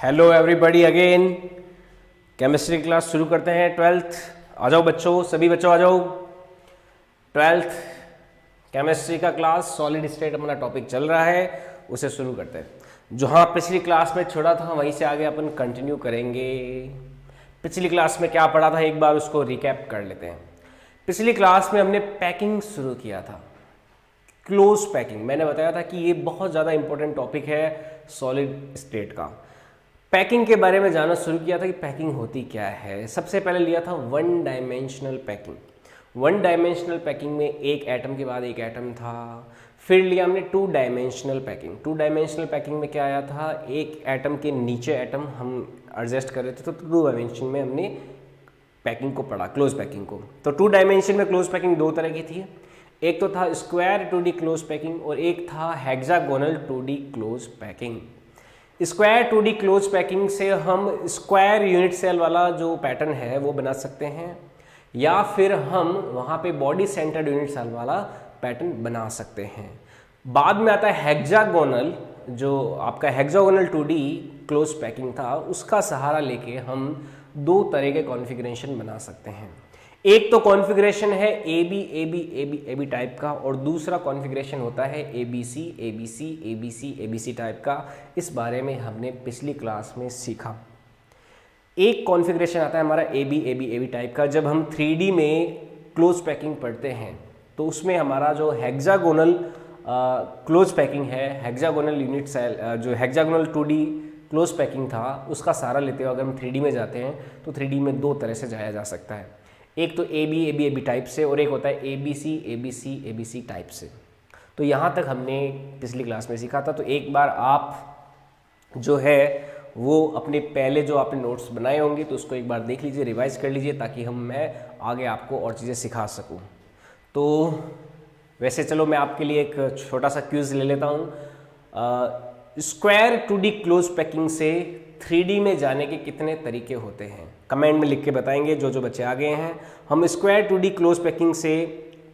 Hello everybody again. Chemistry class शुरू करते हैं। 12th आ जाओ बच्चों, सभी बच्चों आ जाओ। 12th केमिस्ट्री का क्लास सॉलिड स्टेट अपना टॉपिक चल रहा है, उसे शुरू करते हैं। जहाँ पिछली क्लास में छोड़ा था वहीं से आगे अपन कंटिन्यू करेंगे। पिछली क्लास में क्या पढ़ा था एक बार उसको रिकैप कर लेते हैं। पिछली क्लास में हमने पैकिंग शुरू किया था, क्लोज पैकिंग। मैंने बताया था कि ये बहुत ज़्यादा इंपॉर्टेंट टॉपिक है सॉलिड स्टेट का। पैकिंग के बारे में जानना शुरू किया था कि पैकिंग होती क्या है। सबसे पहले लिया था one dimensional packing. One dimensional packing में एक एटम के बाद एक एटम था। फिर लिया हमने two dimensional packing. Two dimensional packing में क्या आया था, एक एटम के नीचे एटम हम एडजस्ट कर रहे थे, तो टू डायमेंशन में हमने पैकिंग को पढ़ा, क्लोज पैकिंग को। तो टू डायमेंशन में क्लोज पैकिंग दो तरह की थी, एक तो था स्क्वायर 2D क्लोज पैकिंग और एक था hexagonal 2D close packing. Square 2D close packing से हम स्क्वायर यूनिट सेल वाला जो पैटर्न है वो बना सकते हैं, या फिर हम वहाँ पे बॉडी सेंटर्ड यूनिट सेल वाला पैटर्न बना सकते हैं। बाद में आता है हेक्सागोनल, जो आपका हेक्सागोनल 2D क्लोज पैकिंग था, उसका सहारा लेके हम दो तरह के कॉन्फ़िगरेशन बना सकते हैं। एक तो कॉन्फ़िगरेशन है ए बी टाइप का, और दूसरा कॉन्फ़िगरेशन होता है ए बी सी टाइप का। इस बारे में हमने पिछली क्लास में सीखा। एक कॉन्फ़िगरेशन आता है हमारा ए बी टाइप का। जब हम 3D में क्लोज पैकिंग पढ़ते हैं तो उसमें हमारा जो हेक्सागोनल क्लोज पैकिंग है, हेक्सागोनल यूनिट सेल, जो हेक्सागोनल 2D क्लोज पैकिंग था, उसका सहारा लेते हुए अगर हम 3D में जाते हैं तो 3D में दो तरह से जाया जा सकता है। एक तो ए बी टाइप से, और एक होता है ए बी सी टाइप से। तो यहाँ तक हमने पिछली क्लास में सीखा था। तो एक बार आप जो है वो अपने पहले जो आपने नोट्स बनाए होंगे तो उसको एक बार देख लीजिए, रिवाइज कर लीजिए, ताकि मैं आगे आपको और चीज़ें सिखा सकूँ। तो वैसे चलो मैं आपके लिए एक छोटा सा क्विज ले लेता हूँ। स्क्वायर 2D क्लोज पैकिंग से 3D में जाने के कितने तरीके होते हैं? कमेंट में लिख के बताएंगे जो बच्चे आ गए हैं। हम स्क्वायर 2D क्लोज पैकिंग से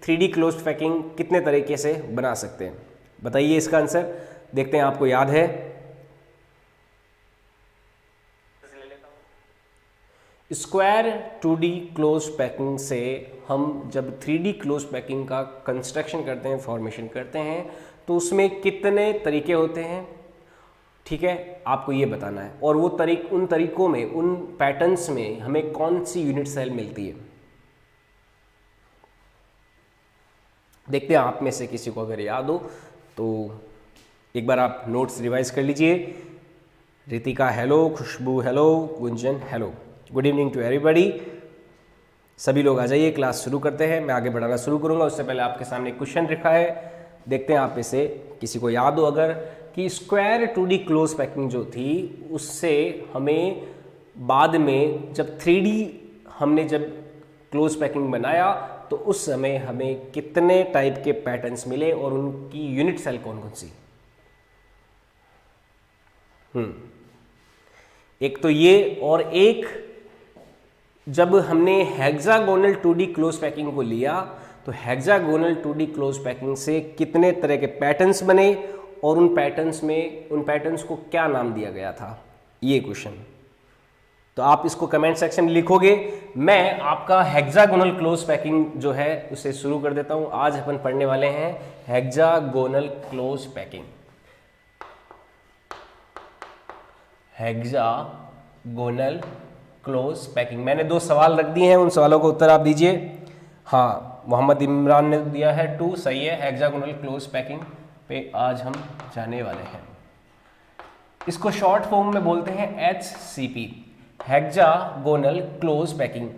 3D क्लोज पैकिंग कितने तरीके से बना सकते हैं? बताइए इसका आंसर, देखते हैं आपको याद है। स्क्वायर 2D क्लोज पैकिंग से हम जब 3D क्लोज पैकिंग का कंस्ट्रक्शन करते हैं, फॉर्मेशन करते हैं, तो उसमें कितने तरीके होते हैं, ठीक है, आपको ये बताना है। और वो उन तरीकों में, उन पैटर्न्स में हमें कौन सी यूनिट सेल मिलती है। देखते हैं आप में से किसी को अगर याद हो तो एक बार आप नोट्स रिवाइज कर लीजिए। Ritika hello, Khushboo hello, Gunjan hello, good evening to everybody. सभी लोग आ जाइए, क्लास शुरू करते हैं। मैं आगे बढ़ाना शुरू करूंगा, उससे पहले आपके सामने क्वेश्चन रखा है, देखते हैं आप में से किसी को याद हो अगर, कि स्क्वायर 2D क्लोज पैकिंग जो थी उससे हमें बाद में जब 3D हमने जब क्लोज पैकिंग बनाया तो उस समय हमें कितने टाइप के पैटर्न्स मिले और उनकी यूनिट सेल कौन कौन सी? एक तो ये, और एक जब हमने हेक्सागोनल 2D क्लोज पैकिंग को लिया तो हेक्सागोनल 2D क्लोज पैकिंग से कितने तरह के पैटर्न्स बने और उन पैटर्न्स को क्या नाम दिया गया था, ये क्वेश्चन। तो आप इसको कमेंट सेक्शन में लिखोगे। मैं आपका हेक्सागोनल क्लोज पैकिंग जो है उसे शुरू कर देता हूं। आज अपन पढ़ने वाले हैं hexagonal close packing. Hexagonal close packing. मैंने दो सवाल रख दिए हैं, उन सवालों को उत्तर आप दीजिए। हाँ, मोहम्मद इमरान ने दिया है 2, सही है। हेक्सागोनल क्लोज पैकिंग पे आज हम जाने वाले हैं। इसको शॉर्ट फॉर्म में बोलते हैं HCP, hexagonal close packing.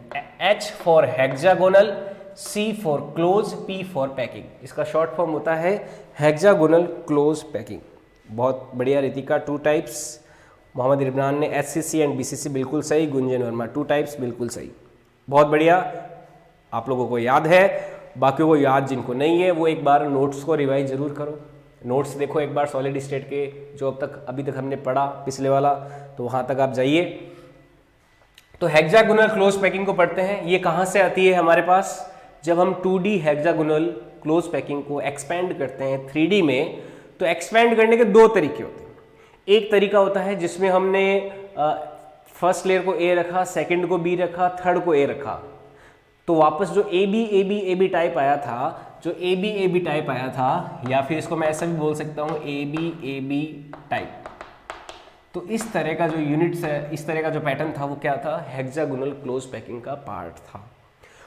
H for hexagonal, C for close, P for packing. इसका शॉर्ट फॉर्म होता है हेक्सागोनल क्लोज पैकिंग। बहुत बढ़िया रितिका, 2 टाइप्स। मोहम्मद इमरान ने HCC एंड BCC बिल्कुल सही। गुंजन वर्मा 2 टाइप्स, बिल्कुल सही, बहुत बढ़िया। आप लोगों को याद है, बाकियों को याद जिनको नहीं है वो एक बार नोट्स को रिवाइज जरूर करो। नोट्स देखो एक बार सॉलिड स्टेट के, जो अभी तक हमने पढ़ा पिछले वाला, तो वहाँ तक आप जाइए। तो हेक्सागोनल क्लोज पैकिंग को पढ़ते हैं। ये कहाँ से आती है हमारे पास? जब हम 2D हेक्सागोनल क्लोज पैकिंग को एक्सपेंड करते हैं 3D में, तो एक्सपेंड करने के दो तरीके होते हैं। एक तरीका होता है जिसमें हमने फर्स्ट लेयर को ए रखा, सेकंड को बी रखा, थर्ड को ए रखा, तो वापस जो ए बी टाइप आया था, जो ए बी टाइप आया था, या फिर इसको मैं ऐसा भी बोल सकता हूँ ए बी टाइप, तो इस तरह का जो यूनिट्स है, इस तरह का जो पैटर्न था वो क्या था, हेक्सागोनल क्लोज पैकिंग का पार्ट था।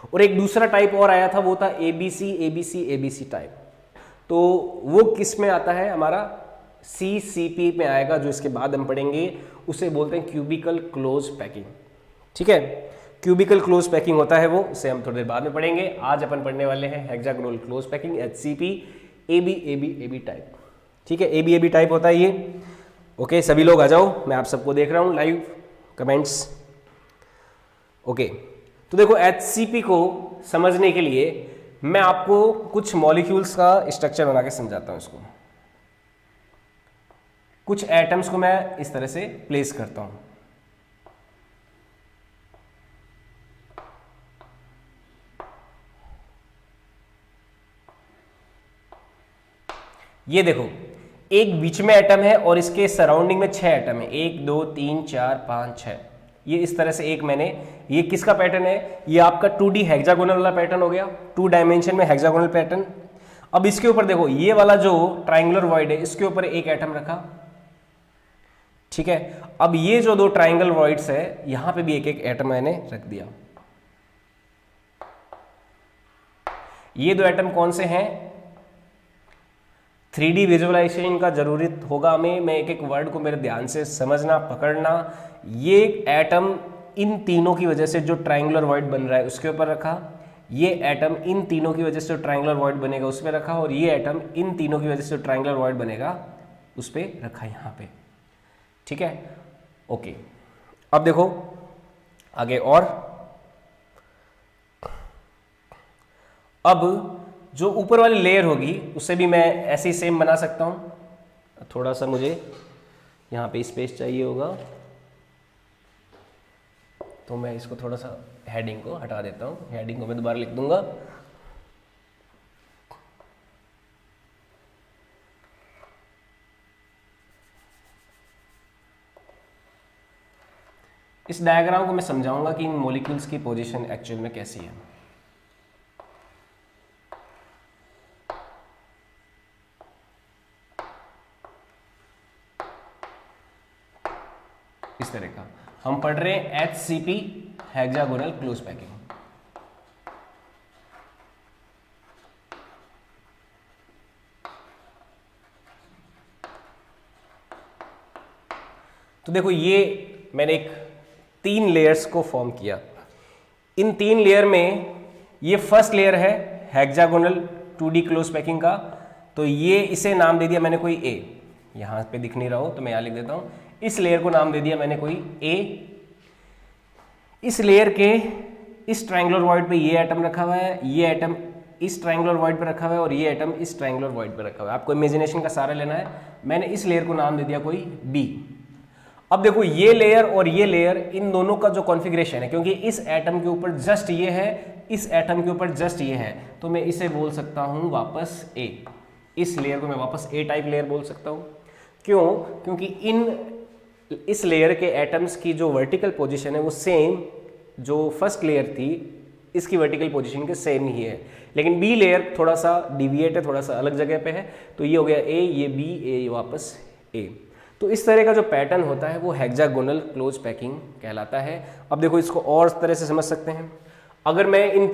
और एक दूसरा टाइप और आया था, वो था एबीसी टाइप। तो वो किस में आता है, हमारा CCP में आएगा, जो इसके बाद हम पढ़ेंगे, उसे बोलते हैं क्यूबिकल क्लोज पैकिंग। ठीक है, क्यूबिकल क्लोज पैकिंग होता है वो, उसे हम थोड़ी देर बाद में पढ़ेंगे। आज अपन पढ़ने वाले हैं hexagonal close packing, HCP, AB type. ठीक है, AB टाइप होता है ये। ओके, सभी लोग आ जाओ, मैं आप सबको देख रहा हूँ लाइव कमेंट्स। ओके, तो देखो HCP को समझने के लिए मैं आपको कुछ मॉलिक्यूल्स का स्ट्रक्चर बना के समझाता हूँ। इसको कुछ एटम्स को मैं इस तरह से प्लेस करता हूँ। ये देखो, एक बीच में एटम है और इसके सराउंडिंग में 6 एटम है, 1 2 3 4 5 6। ये इस तरह से एक मैंने, ये किसका पैटर्न है, ये आपका 2D हेक्सागोनल वाला पैटर्न हो गया, 2 डायमेंशन में हेक्सागोनल पैटर्न। अब इसके ऊपर देखो, ये वाला जो ट्राइंगुलर वॉइड है, इसके ऊपर एक एटम रखा। ठीक है, अब ये जो 2 ट्राइंगल वॉइड्स है, यहां पे भी एक एक एटम मैंने रख दिया। ये 2 एटम कौन से हैं, 3D विजुअलाइजेशन का जरूरी होगा हमें, मैं एक एक वर्ड को मेरे ध्यान से समझना, पकड़ना। ये एटम इन तीनों की वजह से जो ट्रायंगुलर वॉइड बन रहा है उसके ऊपर रखा, ये एटम इन तीनों की वजह से जो ट्रायंगुलर वॉइड बनेगा उस पर रखा, और ये एटम इन तीनों की वजह से जो ट्रायंगुलर वॉइड बनेगा उस पर रखा यहाँ पे। ठीक है, ओके। अब देखो आगे, और अब जो ऊपर वाली लेयर होगी उसे भी मैं ऐसे ही सेम बना सकता हूं। थोड़ा सा मुझे यहाँ पे स्पेस चाहिए होगा, तो मैं इसको थोड़ा सा हेडिंग को हटा देता हूँ। हेडिंग को मैं दोबारा लिख दूंगा। इस डायग्राम को मैं समझाऊंगा कि इन मॉलिक्यूल्स की पोजीशन एक्चुअल में कैसी है। इस तरह का हम पढ़ रहे हैं HCP, हेक्सागोनल क्लोज पैकिंग। तो देखो, ये मैंने एक 3 लेयर्स को फॉर्म किया। इन 3 लेयर में ये फर्स्ट लेयर है हेक्सागोनल 2D क्लोज पैकिंग का, तो ये इसे नाम दे दिया मैंने कोई A। यहां पे दिख नहीं रहा हो तो मैं यहां लिख देता हूं। इस लेयर को नाम दे दिया मैंने कोई A। इस लेयर के इस ट्रायंगुलर वॉइड पे ये एटम रखा हुआ है, ये एटम इस ट्रायंगुलर वॉइड पे रखा हुआ है, और ये एटम इस ट्रायंगुलर वॉइड पे रखा हुआ है। आपको इमेजिनेशन का सहारा लेना है। मैंने इस लेयर को नाम दे दिया कोई B। अब देखो, ये लेयर और ये लेयर, इन दोनों का जो कॉन्फ़िगरेशन है, क्योंकि इस एटम के ऊपर जस्ट ये है, इस एटम के ऊपर जस्ट ये है, तो मैं इसे बोल सकता हूं वापस A। इस लेयर को मैं वापस A टाइप लेयर बोल सकता हूं। क्यों? क्योंकि इस लेयर के एटम्स की जो वर्टिकल पोजीशन है वो सेम जो फर्स्ट लेयर थी इसकी वर्टिकल पोजीशन के सेम ही है, लेकिन बी लेयर थोड़ा सा डिविएट है, थोड़ा सा अलग जगह पे है। तो ये हो गया A, ये B, ये वापस A। तो इस तरह का जो पैटर्न होता है वो हेक्सागोनल क्लोज पैकिंग कहलाता है। अब देखो, इसको और तरह से समझ सकते हैं। अगर मैं इन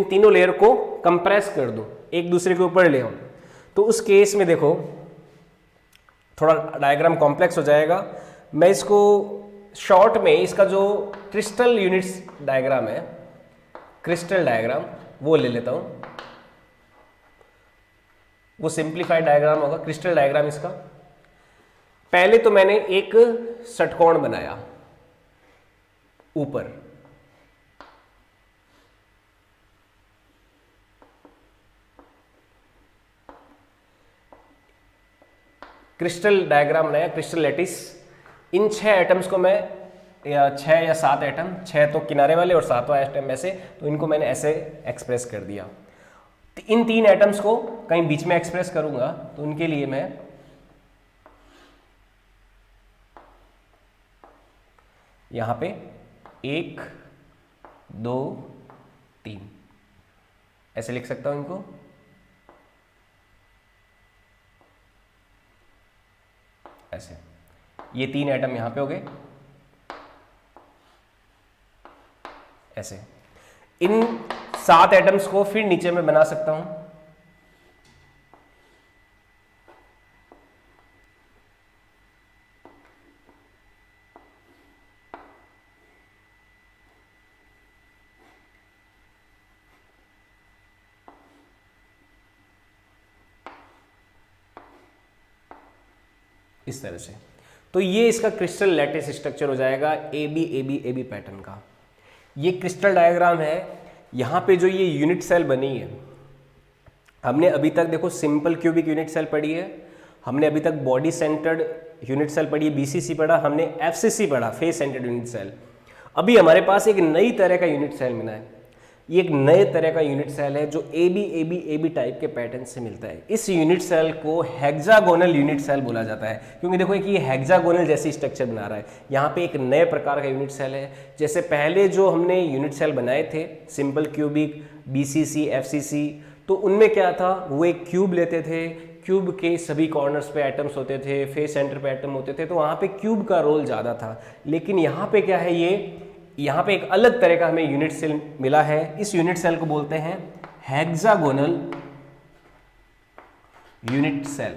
तीनों लेयर को कंप्रेस कर दूं, एक दूसरे के ऊपर ले आऊं, तो उस केस में देखो थोड़ा डायग्राम कॉम्प्लेक्स हो जाएगा। मैं इसको शॉर्ट में, इसका जो क्रिस्टल यूनिट्स डायग्राम है, क्रिस्टल डायग्राम वो ले लेता हूं। वो सिंप्लीफाइड डायग्राम होगा क्रिस्टल डायग्राम इसका। पहले तो मैंने एक षटकोण बनाया ऊपर, क्रिस्टल डायग्राम बनाया, क्रिस्टल लैटिस। इन 6 एटम्स को मैं, या 6 या 7 एटम, 6 तो किनारे वाले और 7वां एटम ऐसे, तो इनको मैंने ऐसे एक्सप्रेस कर दिया। इन 3 एटम्स को कहीं बीच में एक्सप्रेस करूंगा, तो उनके लिए मैं यहाँ पे 1 2 3 ऐसे लिख सकता हूं इनको। ऐसे ये 3 एटम यहां पे हो गए ऐसे। इन 7 एटम्स को फिर नीचे में बना सकता हूं। इस तरह से। तो ये इसका क्रिस्टल लैटिस स्ट्रक्चर हो जाएगा ए बी पैटर्न का। ये क्रिस्टल डायग्राम है। यहाँ पे जो ये यूनिट सेल बनी है, हमने अभी तक देखो सिंपल क्यूबिक यूनिट सेल पढ़ी है, हमने अभी तक बॉडी सेंटर्ड यूनिट सेल पढ़ी है, बीसीसी पढ़ा, हमने एफसीसी पढ़ा, फेस सेंटर्ड यूनिट सेल। अभी हमारे पास एक नई तरह का यूनिट सेल मिला है। ये एक नए तरह का यूनिट सेल है जो ए बी टाइप के पैटर्न से मिलता है। इस यूनिट सेल को हेक्सागोनल यूनिट सेल बोला जाता है, क्योंकि देखो कि ये हेक्सागोनल जैसी स्ट्रक्चर बना रहा है। यहाँ पे एक नए प्रकार का यूनिट सेल है। जैसे पहले जो हमने यूनिट सेल बनाए थे सिंपल क्यूबिक, बीसीसी, एफसीसी, तो उनमें क्या था, वो एक क्यूब लेते थे, क्यूब के सभी कॉर्नर्स पे एटम्स होते थे, फेस सेंटर पे एटम होते थे, तो वहाँ पे क्यूब का रोल ज़्यादा था। लेकिन यहाँ पे क्या है, ये यहाँ पे एक अलग तरह का हमें यूनिट सेल मिला है। इस यूनिट सेल को बोलते हैं हेक्सागोनल यूनिट सेल।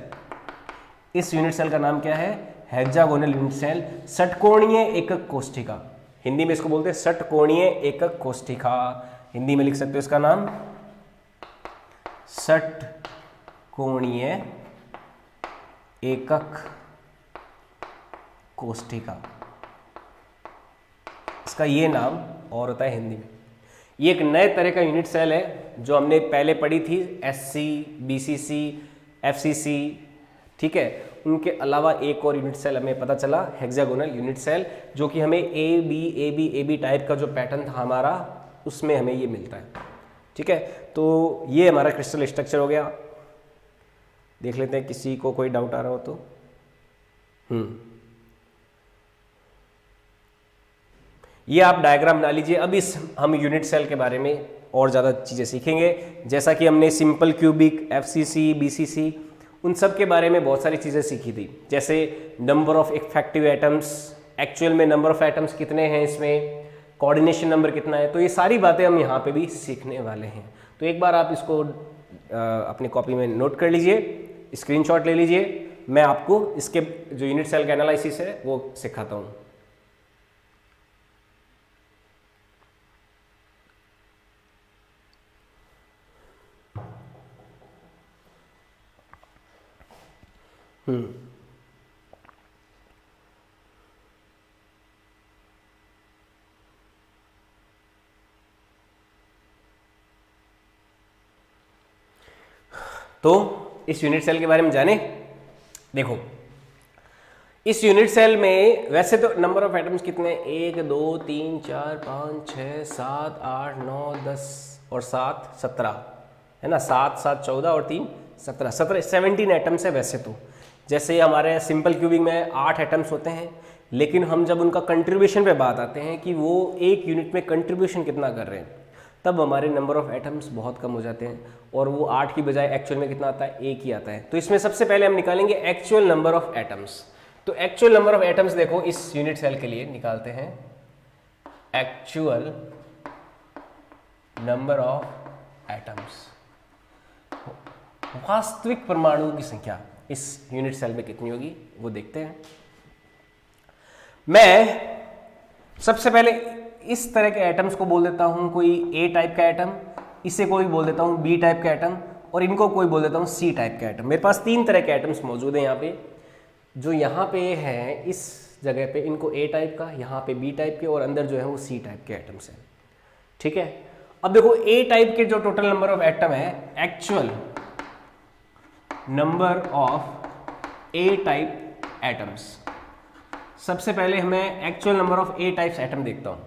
इस यूनिट सेल का नाम क्या है, हेक्सागोनल यूनिट सेल, षटकोणीय एकक कोष्ठिका। हिंदी में इसको बोलते हैं षटकोणीय एकक कोष्ठिका। हिंदी में लिख सकते हो इसका नाम षटकोणीय एकक कोष्ठिका। इसका ये नाम और होता है हिंदी में। ये एक नए तरह का यूनिट सेल है जो हमने पहले पढ़ी थी, एससी, बीसीसी, एफसीसी, ठीक है। उनके अलावा एक और यूनिट सेल हमें पता चला, हेक्सागोनल यूनिट सेल, जो कि हमें ए बी टाइप का जो पैटर्न था हमारा, उसमें हमें ये मिलता है, ठीक है। तो ये हमारा क्रिस्टल स्ट्रक्चर हो गया। देख लेते हैं किसी को कोई डाउट आ रहा हो तो। ये आप डायग्राम बना लीजिए। अब इस हम यूनिट सेल के बारे में और ज़्यादा चीज़ें सीखेंगे, जैसा कि हमने सिंपल क्यूबिक, एफसीसी, बीसीसी, उन सब के बारे में बहुत सारी चीज़ें सीखी थी। जैसे number of effective atoms, actual में नंबर ऑफ एटम्स कितने हैं इसमें, कोऑर्डिनेशन नंबर कितना है, तो ये सारी बातें हम यहाँ पे भी सीखने वाले हैं। तो एक बार आप इसको अपनी कॉपी में नोट कर लीजिए, स्क्रीनशॉट ले लीजिए। मैं आपको इसके जो यूनिट सेल का एनालिसिस है वो सिखाता हूँ। तो इस यूनिट सेल के बारे में जाने। देखो इस यूनिट सेल में वैसे तो नंबर ऑफ एटम्स कितने, 1 2 3 4 5 6 7 8 9 10 और 7 17 है ना। 7 7 14 और 3 17 17 एटम्स है वैसे तो। जैसे हमारे सिंपल क्यूबिक में 8 एटम्स होते हैं, लेकिन हम जब उनका कंट्रीब्यूशन पे बात आते हैं कि वो एक यूनिट में कंट्रीब्यूशन कितना कर रहे हैं, तब हमारे नंबर ऑफ एटम्स बहुत कम हो जाते हैं और वो 8 की बजाय एक्चुअल में कितना आता है, 1 ही आता है। तो इसमें सबसे पहले हम निकालेंगे एक्चुअल नंबर ऑफ एटम्स। तो एक्चुअल नंबर ऑफ एटम्स देखो इस यूनिट सेल के लिए निकालते हैं, एक्चुअल नंबर ऑफ एटम्स, वास्तविक परमाणुओं की संख्या इस यूनिट सेल में कितनी होगी वो देखते हैं। मैं सबसे पहले इस तरह के एटम्स को बोल देता हूं कोई ए टाइप का एटम, इसे कोई बोल देता हूं बी टाइप का एटम, और इनको कोई बोल देता हूं सी टाइप का एटम। मेरे पास 3 तरह के एटम्स मौजूद हैं यहाँ पे। जो यहाँ पे है इस जगह पे, इनको ए टाइप का, यहाँ पे बी टाइप के, और अंदर जो है वो सी टाइप के एटम्स हैं, ठीक है। अब देखो ए टाइप के जो टोटल नंबर ऑफ एटम है, actual number of A type atoms. सबसे पहले हमें actual number of A types atom देखता हूं।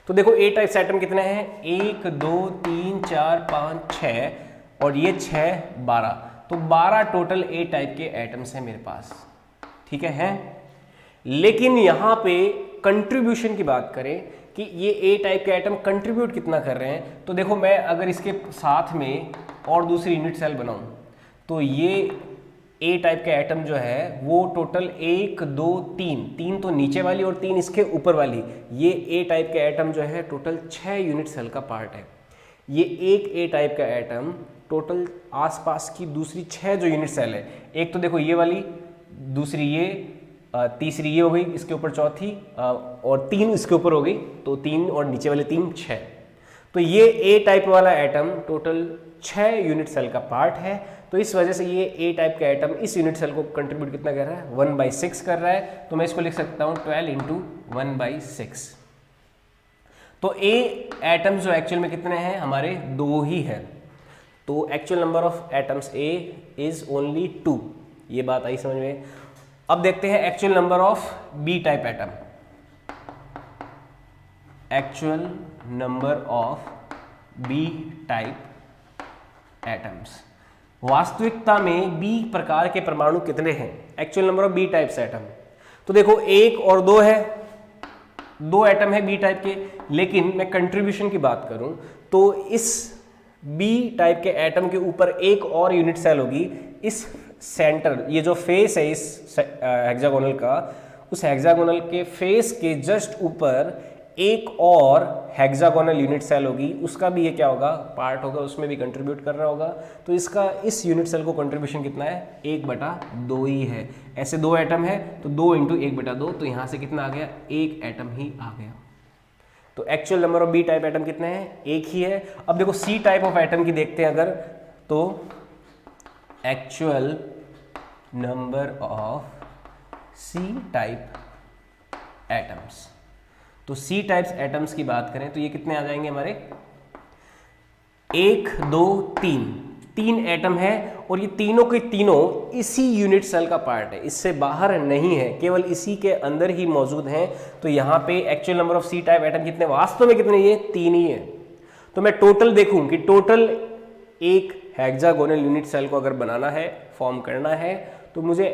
तो देखो ए टाइप्स एटम कितने हैं, 1 2 3 4 5 6 और ये 6 12, तो 12 टोटल ए टाइप के एटम्स हैं मेरे पास, ठीक है। लेकिन यहाँ पे कंट्रीब्यूशन की बात करें कि ये ए टाइप के एटम कंट्रीब्यूट कितना कर रहे हैं, तो देखो मैं अगर इसके साथ में और दूसरी यूनिट सेल बनाऊं तो ये ए टाइप के एटम जो है वो टोटल 1 2 3 तो नीचे वाली और 3 इसके ऊपर वाली, ये ए टाइप के एटम जो है टोटल 6 यूनिट सेल का पार्ट है। ये एक ए टाइप का एटम टोटल आसपास की दूसरी 6 जो यूनिट सेल है, एक तो देखो ये वाली, दूसरी ये, तीसरी ये हो गई, इसके ऊपर चौथी, और 3 इसके ऊपर हो गई, तो 3 और नीचे वाले 3 6। तो ये ए टाइप वाला एटम टोटल 6 यूनिट सेल का पार्ट है। तो इस वजह से ये ए टाइप का एटम इस यूनिट सेल को कंट्रीब्यूट कितना कर रहा है, 1/6 कर रहा है। तो मैं इसको लिख सकता हूँ 12 × 1/6। तो ए एटम्स जो एक्चुअल में कितने हैं हमारे, 2 ही है। तो actual number of atoms A is only 2। ये बात आई समझ में। अब देखते हैं actual number of B type atom. Actual number of B type atoms, वास्तविकता में बी प्रकार के परमाणु कितने हैं, actual number of B types atom. तो देखो 1 और 2 है, 2 एटम है बी टाइप के, लेकिन मैं कंट्रीब्यूशन की बात करूं तो इस बी टाइप के एटम के ऊपर एक और यूनिट सेल होगी। इस सेंटर, ये जो फेस है इस हेक्सागोनल का, उस हेक्सागोनल के फेस के जस्ट ऊपर एक और हेक्सागोनल यूनिट सेल होगी, उसका भी ये क्या होगा, पार्ट होगा, उसमें भी कंट्रीब्यूट कर रहा होगा। तो इसका इस यूनिट सेल को कंट्रीब्यूशन कितना है, 1/2 ही है। ऐसे 2 एटम है तो 2 × 1/2, तो यहाँ से कितना आ गया, 1 एटम ही आ गया। तो actual number of B type atom कितने हैं, 1 ही है। अब देखो सी टाइप ऑफ एटम की देखते हैं अगर, तो actual number of C type atoms, तो सी टाइप्स एटम्स की बात करें तो ये कितने आ जाएंगे हमारे, 1 2 3 एटम है, और ये तीनों के तीनों इसी यूनिट सेल का पार्ट है, इससे बाहर नहीं है, केवल इसी के अंदर ही मौजूद हैं। तो यहाँ पे actual number of C type atom कितने, वास्तव में कितने, ये 3 ही है। तो मैं टोटल देखूं कि टोटल एक हेक्सागोनल यूनिट सेल को अगर बनाना है, फॉर्म करना है, तो मुझे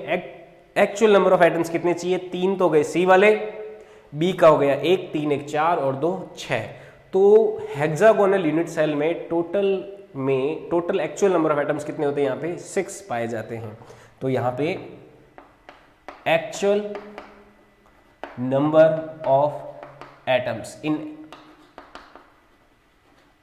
एक्चुअल नंबर ऑफ एटम्स कितने चाहिए, 3 तो गए सी वाले, बी का हो गया 1 3 1 4 और 2 6। तो हेक्सागोनल यूनिट सेल में total actual number of atoms कितने होते हैं, यहाँ पे 6 पाए जाते हैं। तो यहाँ पे actual number of atoms in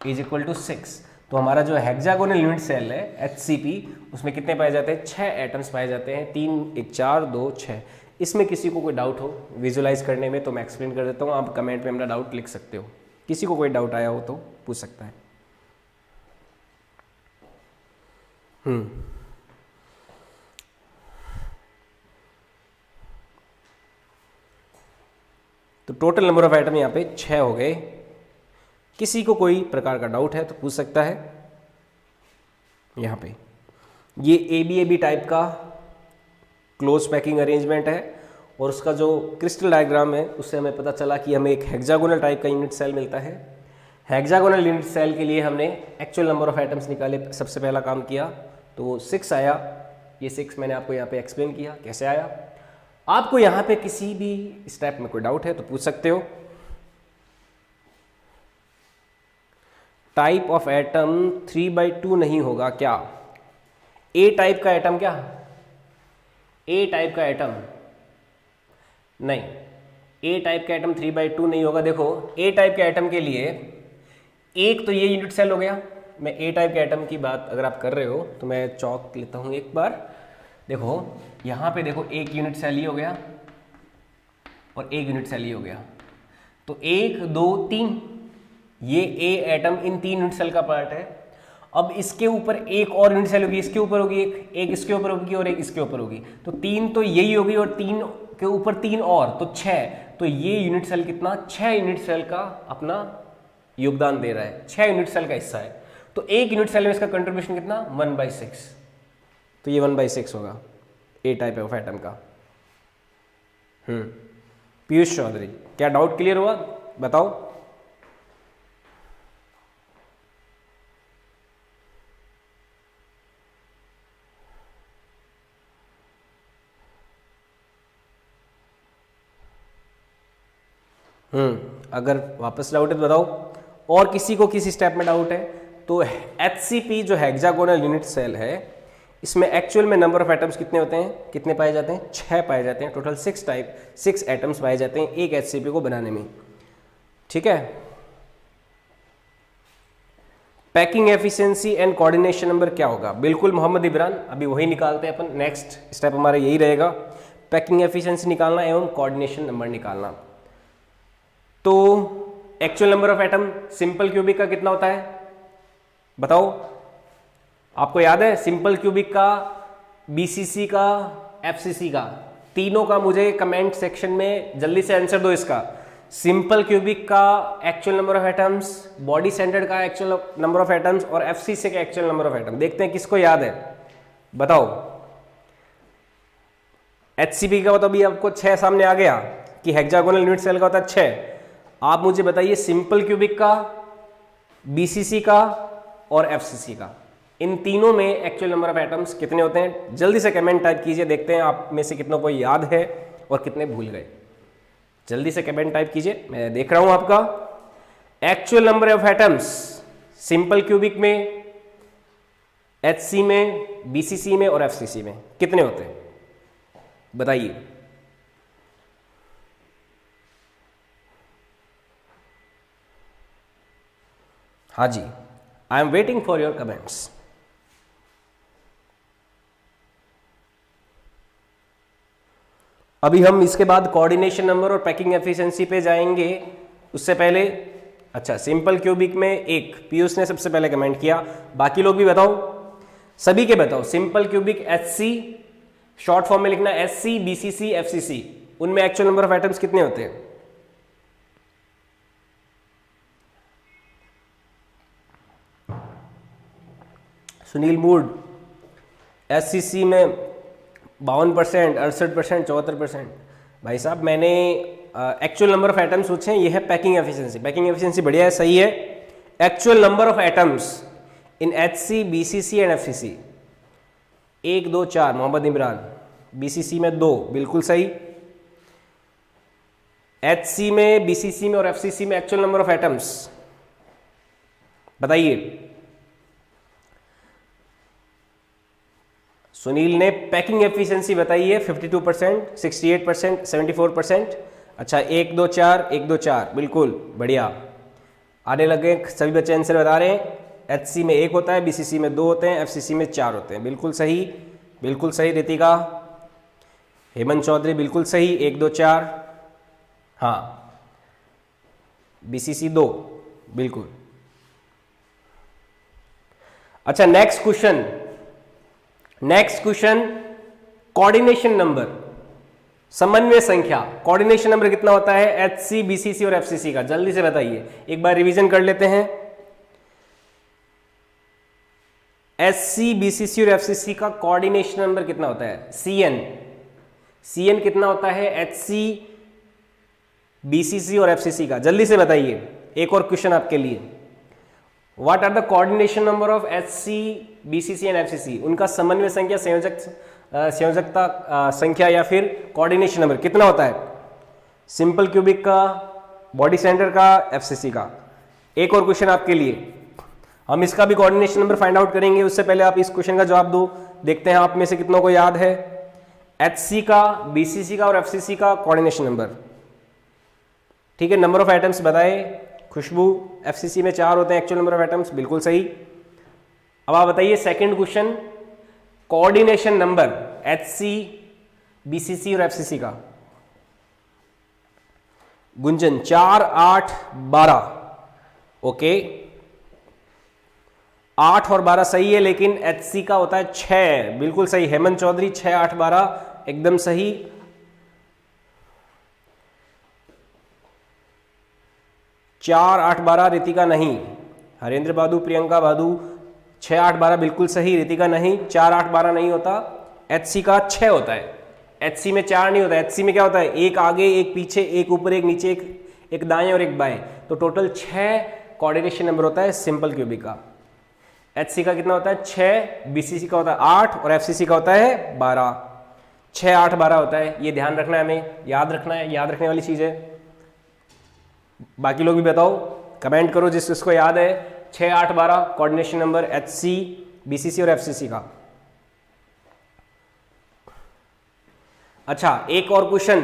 is equal to 6। तो हमारा जो हेक्सागोनल यूनिट सेल है HCP, उसमें कितने पाए जाते हैं, 6 एटम्स पाए जाते हैं, 3 1 4 2 6। इसमें किसी को कोई डाउट हो विजुलाइज करने में तो मैं एक्सप्लेन कर देता हूँ, आप कमेंट में अपना डाउट लिख सकते हो। किसी को कोई डाउट आया हो तो पूछ सकता है। तो टोटल नंबर ऑफ आइटम यहाँ पे 6 हो गए। किसी को कोई प्रकार का डाउट है तो पूछ सकता है। यहाँ पे ये ABAB टाइप का क्लोज पैकिंग अरेंजमेंट है, और उसका जो क्रिस्टल डायग्राम है उससे हमें पता चला कि हमें एक हेक्सागोनल टाइप का यूनिट सेल मिलता है। हेक्सागोनल यूनिट सेल के लिए हमने एक्चुअल नंबर ऑफ एटम्स निकाले, सबसे पहला काम किया तो 6 आया। ये 6 मैंने आपको यहाँ पे एक्सप्लेन किया कैसे आया। आपको यहाँ पे किसी भी स्टेप में कोई डाउट है तो पूछ सकते हो। टाइप ऑफ एटम 3/2 नहीं होगा क्या? ए टाइप का एटम, क्या ए टाइप का एटम नहीं, ए टाइप का एटम 3/2 नहीं होगा। देखो ए टाइप के एटम के लिए एक तो ये यूनिट सेल हो गया। मैं ए टाइप के एटम की बात अगर आप कर रहे हो तो मैं चौक लेता हूं एक बार। देखो यहां पे देखो एक यूनिट सेल ही हो गया और एक यूनिट सेल ही हो गया। तो 1 2 3 ये ए एटम इन 3 यूनिट सेल का पार्ट है। अब इसके ऊपर एक और यूनिट सेल होगी, इसके ऊपर होगी एक इसके ऊपर होगी और एक इसके ऊपर होगी। तो 3 तो यही होगी और 3 के ऊपर 3 और, तो 6। तो ये यूनिट सेल कितना, 6 यूनिट सेल का अपना योगदान दे रहा है, 6 यूनिट सेल का हिस्सा है। तो एक यूनिट सेल में इसका कंट्रीब्यूशन कितना, 1/6। तो ये 1/6 होगा ए टाइप ऑफ एटम का। पीयूष चौधरी, क्या डाउट क्लियर हुआ? बताओ। अगर वापस डाउट है तो बताओ, और किसी को किसी स्टेप में डाउट है तो HCP जो हेक्सागोनल यूनिट सेल है, इसमें एक्चुअल में नंबर ऑफ एटम्स कितने होते हैं, कितने पाए जाते हैं, 6 पाए जाते हैं। टोटल 6 एटम्स पाए जाते हैं एक HCP को बनाने में। ठीक है, packing efficiency and coordination number क्या होगा? बिल्कुल मोहम्मद इमरान, अभी वही निकालते हैं अपन। नेक्स्ट स्टेप हमारा यही रहेगा, पैकिंग एफिशिएंसी निकालना एवं कोऑर्डिनेशन नंबर निकालना। तो actual number of atom simple cubic का कितना होता है बताओ? आपको याद है सिंपल क्यूबिक का, BCC का, FCC का, तीनों का मुझे कमेंट सेक्शन में जल्दी से आंसर दो इसका। सिंपल क्यूबिक का actual number of atoms, body centred का एक्चुअल नंबर ऑफ एटम्स और FCC का एक्चुअल नंबर ऑफ एटम। देखते हैं किसको याद है, बताओ। HCP का तो अभी आपको 6 सामने आ गया कि हेक्सागोनल यूनिट सेल का होता है 6। आप मुझे बताइए सिंपल क्यूबिक का, BCC का और FCC का, इन तीनों में एक्चुअल नंबर ऑफ एटम्स कितने होते हैं? जल्दी से कमेंट टाइप कीजिए, देखते हैं आप में से कितनों को याद है और कितने भूल गए। जल्दी से कमेंट टाइप कीजिए, मैं देख रहा हूं आपका। Actual number of atoms simple cubic में, HC में, BCC में और FCC में कितने होते हैं बताइए। हाँ जी, I am waiting for your comments. अभी हम इसके बाद कोऑर्डिनेशन नंबर और पैकिंग एफिशिएंसी पे जाएंगे। उससे पहले अच्छा, सिंपल क्यूबिक में एक पीयूष ने सबसे पहले कमेंट किया, बाकी लोग भी बताओ, सभी के बताओ। Simple cubic HC, short form में लिखना SC, BCC, FCC, उनमें एक्चुअल नंबर ऑफ एटम्स कितने होते हैं? सुनील मूड, SCC में 52%, 68%, 74%। भाई साहब मैंने एक्चुअल नंबर ऑफ एटम्स पूछे हैं, ये है पैकिंग एफिशिएंसी। पैकिंग एफिशिएंसी बढ़िया है, सही है। Actual number of atoms in HC, BCC and FCC 1, 2, 4 Mohammed Imran. BCC में 2, बिल्कुल सही। HC में, BCC में और FCC में एक्चुअल नंबर ऑफ एटम्स बताइए। सुनील ने पैकिंग एफिशिएंसी बताई है 52%, 68%, 74%। अच्छा, 1, 2, 4, 1, 2, 4, बिल्कुल बढ़िया, आने लगे सभी बच्चे आंसर बता रहे हैं। HC में 1 होता है, BCC में 2 होते हैं, FCC में 4 होते हैं। बिल्कुल सही, बिल्कुल सही। रितिका, हेमंत चौधरी, बिल्कुल सही। 1, 2, 4, हाँ। BCC 2, बिल्कुल। अच्छा, नेक्स्ट क्वेश्चन, कोऑर्डिनेशन नंबर, समन्वय संख्या। कोऑर्डिनेशन नंबर कितना होता है HC, BCC और FCC का? जल्दी से बताइए, एक बार रिवीजन कर लेते हैं। HC, BCC और FCC का कोऑर्डिनेशन नंबर कितना होता है? CN कितना होता है HC, BCC और FCC का? जल्दी से बताइए। एक और क्वेश्चन आपके लिए, what are the coordination number of HC, BCC and FCC? उनका समन्वय संख्या, संयोजकता संख्या या फिर कोऑर्डिनेशन नंबर कितना होता है? सिंपल क्यूबिक का, बॉडी सेंटर का, FCC का। एक और क्वेश्चन आपके लिए, हम इसका भी कोऑर्डिनेशन नंबर फाइंड आउट करेंगे। उससे पहले आप इस क्वेश्चन का जवाब दो, देखते हैं आप में से कितनों को याद है। HC का, BCC का और FCC का कोऑर्डिनेशन नंबर, ठीक है। नंबर ऑफ एटम्स बताए। खुशबू, FCC में 4 होते हैं एक्चुअल नंबर ऑफ एटम्स, बिल्कुल सही। अब आप बताइए second question, coordination number HC, BCC और FCC का। गुंजन 4, 8, 12, ओके। 8 और 12 सही है, लेकिन HC का होता है 6, बिल्कुल सही। हेमंत चौधरी 6, 8, 12 एकदम सही। 4, 8, 12 रितिका नहीं। हरेंद्र बादू, प्रियंका बादू 6, 8, 12 बिल्कुल सही। रितिका नहीं, 4, 8, 12 नहीं होता। HC का 6 होता है। HC में 4 नहीं होता। HC में क्या होता है? एक आगे, एक पीछे, एक ऊपर, एक नीचे, एक दाएं और एक बाएं। तो टोटल 6 कोऑर्डिनेशन नंबर होता है सिंपल क्यूबिक का। HC का कितना होता है? 6, BCC का होता है 8 और FCC का होता है 12। 6, 8, 12 होता है। ये ध्यान रखना है, हमें याद रखना है, याद रखने वाली चीज़ है। बाकी लोग भी बताओ, कमेंट करो जिस जिसको याद है। 6, 8, 12 कोऑर्डिनेशन नंबर HC, BCC और FCC का। अच्छा, एक और क्वेश्चन,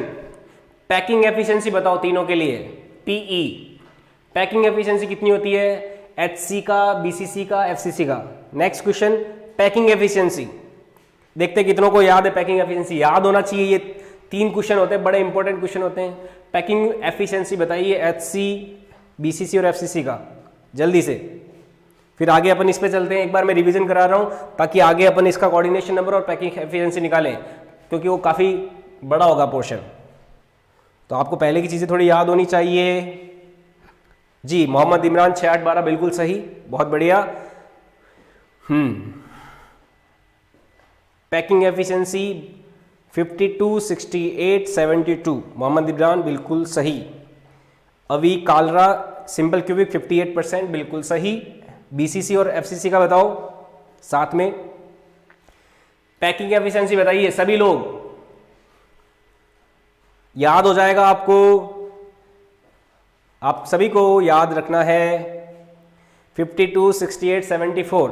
पैकिंग एफिशिएंसी बताओ तीनों के लिए। PE पैकिंग एफिशिएंसी कितनी होती है? HC का, BCC का, FCC का। नेक्स्ट क्वेश्चन, पैकिंग एफिशिएंसी देखते हैं कितनों को याद है। पैकिंग एफिशिएंसी याद होना चाहिए, ये 3 क्वेश्चन होते हैं, बड़े इंपॉर्टेंट क्वेश्चन होते हैं। पैकिंग एफिशिएंसी बताइए HC, BCC और FCC का, जल्दी से। फिर आगे अपन इस पे चलते हैं। एक बार मैं रिवीजन करा रहा हूं ताकि आगे अपन इसका कोऑर्डिनेशन नंबर और पैकिंग एफिशिएंसी निकालें, क्योंकि वो काफी बड़ा होगा पोर्शन, तो आपको पहले की चीजें थोड़ी याद होनी चाहिए। जी, मोहम्मद इमरान 6, 8, 12 बिल्कुल सही, बहुत बढ़िया। पैकिंग एफिशिएंसी 52, 68, 72, मोहम्मद इमरान बिल्कुल सही। अभी कालरा सिंपल क्यूबिक 58% बिल्कुल सही। BCC और FCC का बताओ साथ में। पैकिंग एफिशिएंसी बताइए सभी लोग, याद हो जाएगा आपको, आप सभी को याद रखना है। 52, 68, 74,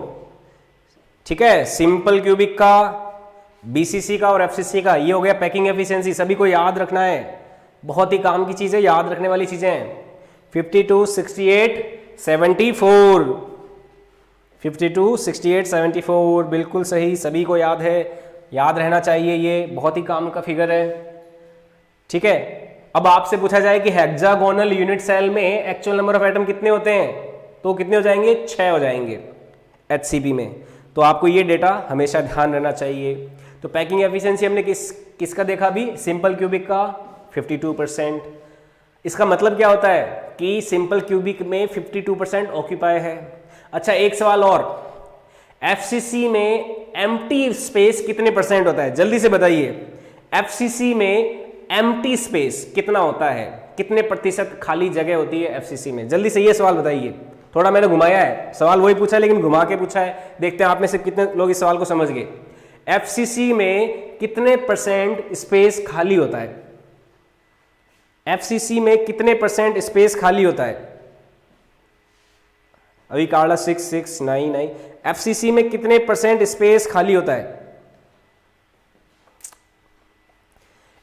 ठीक है। सिंपल क्यूबिक का, BCC का और FCC का, ये हो गया पैकिंग एफिशिएंसी, सभी को याद रखना है, बहुत ही काम की चीज़ है, याद रखने वाली चीज़ें हैं। 52, 68, 74, 52, 68, 74 बिल्कुल सही, सभी को याद है, याद रहना चाहिए, ये बहुत ही काम का फिगर है, ठीक है। अब आपसे पूछा जाए कि हेक्सागोनल यूनिट सेल में एक्चुअल नंबर ऑफ एटम कितने होते हैं, तो कितने हो जाएंगे? 6 हो जाएंगे HCP में। तो आपको ये डेटा हमेशा ध्यान रहना चाहिए। तो पैकिंग एफिशिएंसी हमने किसका देखा अभी? सिंपल क्यूबिक का 52%। इसका मतलब क्या होता है कि सिंपल क्यूबिक में 52% ऑक्यूपाई है। अच्छा, एक सवाल और, FCC में एम्प्टी स्पेस कितने परसेंट होता है? जल्दी से बताइए, FCC में एम्प्टी स्पेस कितना होता है, कितने प्रतिशत खाली जगह होती है FCC में? जल्दी से ये सवाल बताइए। थोड़ा मैंने घुमाया है, सवाल वही पूछा है लेकिन घुमा के पूछा है, देखते हैं आप में से कितने लोग इस सवाल को समझ गए। FCC में कितने परसेंट स्पेस खाली होता है? FCC में कितने परसेंट स्पेस खाली होता है? अभी कार्ला 6, 6, 9, 9। FCC में कितने परसेंट स्पेस खाली होता है?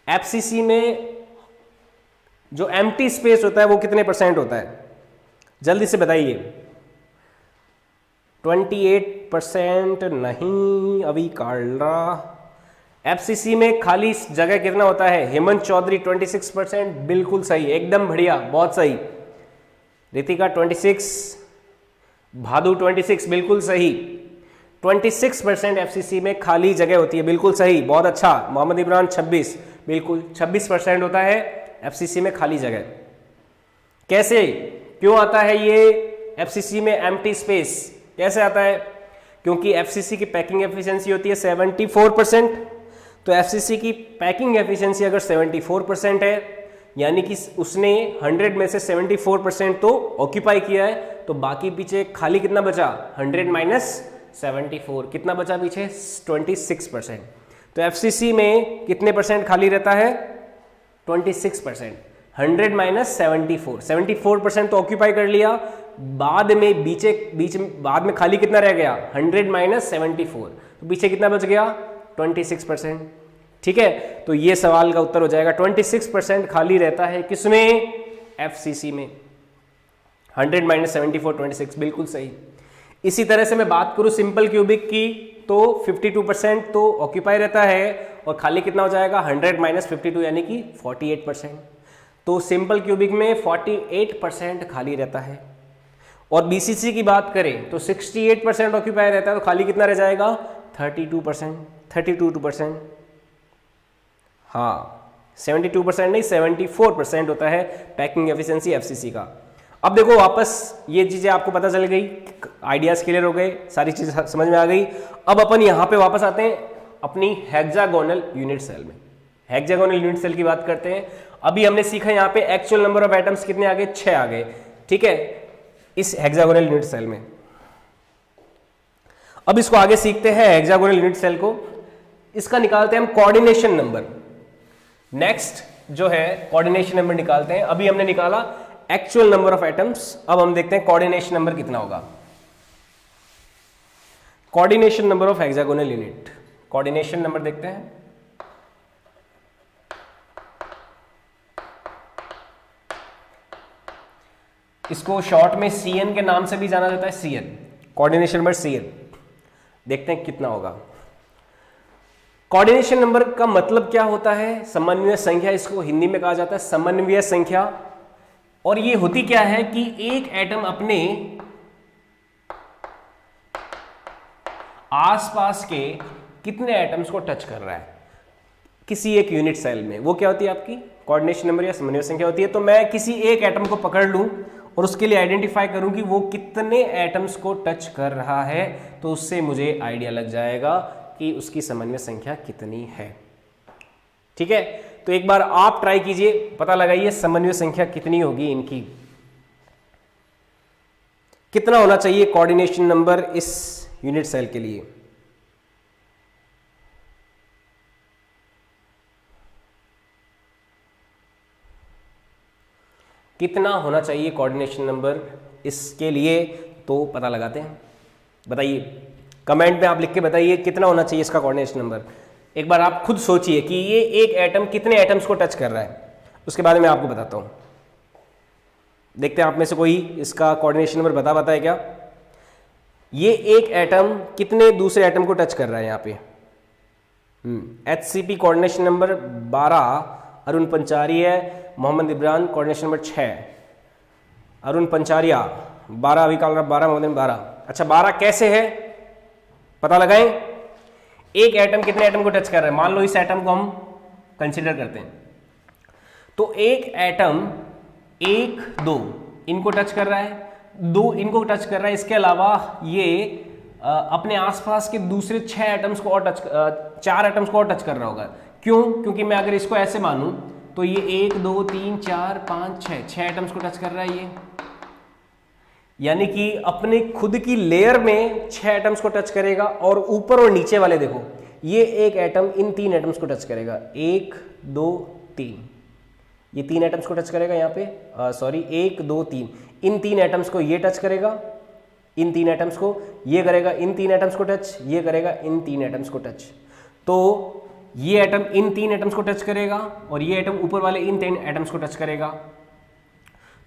FCC में जो एम्प्टी स्पेस होता है वो कितने परसेंट होता है? जल्दी से बताइए। 28% नहीं, अभी कार्ला। FCC में खाली जगह कितना होता है? हेमंत चौधरी 26%, बिल्कुल सही, एकदम बढ़िया, बहुत सही। रितिका 26, भादु 26, बिल्कुल सही। 26% FCC में खाली जगह होती है, बिल्कुल सही, बहुत अच्छा। मोहम्मद इमरान 26, बिल्कुल 26% होता है FCC में खाली जगह। कैसे, क्यों आता है ये FCC में एम्प्टी स्पेस? कैसे आता है? क्योंकि FCC की पैकिंग एफिशिएंसी होती है 74%। तो FCC की पैकिंग एफिशिएंसी अगर 74% है, यानी कि उसने 100 में से 74% तो ऑक्यूपाई किया है, तो बाकी पीछे खाली कितना बचा? 100 माइनस 74, कितना बचा पीछे? 26%। तो FCC में कितने परसेंट खाली रहता है? 26%। 100 माइनस 74, 74% तो ऑक्यूपाई कर लिया, बाद में बीच में बाद में खाली कितना रह गया? 100 माइनस 74, तो पीछे कितना बच गया? 26%, ठीक है। तो ये सवाल का उत्तर हो जाएगा, 26% खाली रहता है किसमें? FCC में। 100 माइनस 74, 26, बिल्कुल सही। इसी तरह से मैं बात करूं सिंपल क्यूबिक की, तो 52% तो ऑक्यूपाई रहता है, और खाली कितना हो जाएगा? 100 माइनस 52 यानी कि 48%। तो सिंपल क्यूबिक में 48% खाली रहता है। और BCC की बात करें तो 68% ऑक्यूपाई रहता है, तो खाली कितना रह जाएगा? 32%। हाँ, 72% नहीं, 74% होता है पैकिंग एफिशिएंसी FCC का। अब देखो वापस ये चीजें आपको पता चल गई, आइडियाज क्लियर हो गए, सारी चीजें समझ में आ गई। अब अपन यहां पे वापस आते हैं अपनी हेक्सागोनल यूनिट सेल में। हेक्सागोनल यूनिट सेल की बात करते हैं। अभी हमने सीखा यहाँ पे एक्चुअल नंबर ऑफ एटम्स कितने आ गए? 6 आ गए, ठीक है, इस हेक्सागोनल यूनिट सेल में। अब इसको आगे सीखते हैं हेक्सागोनल यूनिट सेल को, इसका निकालते हैं हम कोऑर्डिनेशन नंबर। नेक्स्ट जो है कोऑर्डिनेशन नंबर निकालते हैं। अभी हमने निकाला एक्चुअल नंबर ऑफ एटम्स। अब हम देखते हैं कोऑर्डिनेशन नंबर कितना होगा। Coordination number of hexagonal unit, coordination number देखते हैं। इसको शॉर्ट में CN के नाम से भी जाना जाता है, CN, कोऑर्डिनेशन नंबर CN। देखते हैं कितना होगा। कोऑर्डिनेशन नंबर का मतलब क्या होता है? समन्वय संख्या, इसको हिंदी में कहा जाता है समन्वय संख्या। और ये होती क्या है कि एक एटम अपने आसपास के कितने एटम्स को टच कर रहा है किसी एक यूनिट सेल में, वो क्या होती है आपकी कोऑर्डिनेशन नंबर या समन्वय संख्या होती है। तो मैं किसी एक एटम को पकड़ लूं और उसके लिए आइडेंटिफाई करूं कि वो कितने एटम्स को टच कर रहा है, तो उससे मुझे आइडिया लग जाएगा कि उसकी समन्वय संख्या कितनी है। ठीक है, तो एक बार आप ट्राई कीजिए, पता लगाइए समन्वय संख्या कितनी होगी इनकी, कितना होना चाहिए कोऑर्डिनेशन नंबर इस यूनिट सेल के लिए। कितना होना चाहिए कोऑर्डिनेशन नंबर इसके लिए, तो पता लगाते हैं। बताइए कमेंट में, आप लिख के बताइए कितना होना चाहिए इसका कोऑर्डिनेशन नंबर। एक बार आप खुद सोचिए कि ये एक एटम कितने एटम्स को टच कर रहा है, उसके बारे में आपको बताता हूं। देखते हैं आप में से कोई इसका कोऑर्डिनेशन नंबर बता है क्या। ये एक एटम कितने दूसरे एटम को टच कर रहा है यहाँ पे। HCP coordination number 12, Arun Pancharia, Mohammed Ibran coordination number 6, Arun Pancharia 12, अभी काल 12, मोहम्मद 12। अच्छा 12 कैसे है पता लगाएं। एक एटम कितने एटम को टच कर रहा है, मान लो इस एटम को हम कंसीडर करते हैं, तो एक एटम 1, 2 इनको टच कर रहा है, 2 इनको टच कर रहा है। इसके अलावा ये अपने आसपास के दूसरे 6 एटम्स को और टच 4 एटम्स को और टच कर रहा होगा। क्यों? क्योंकि मैं अगर इसको ऐसे मानूं तो ये 1, 2, 3, 4, 5, 6 एटम्स को टच कर रहा है ये, यानी कि अपने खुद की लेयर में 6 एटम्स को टच करेगा। और ऊपर और नीचे वाले देखो, ये एक एटम इन 3 एटम्स को टच करेगा, 1, 2, 3, ये 3 एटम्स को टच करेगा यहाँ पे, सॉरी 1, 2, 3, इन 3 एटम्स को ये टच करेगा, इन 3 एटम्स को ये करेगा, इन 3 एटम्स को टच, ये करेगा इन 3 एटम्स को टच। तो ये एटम इन 3 एटम्स को टच करेगा और ये एटम ऊपर वाले इन 3 एटम्स को टच करेगा।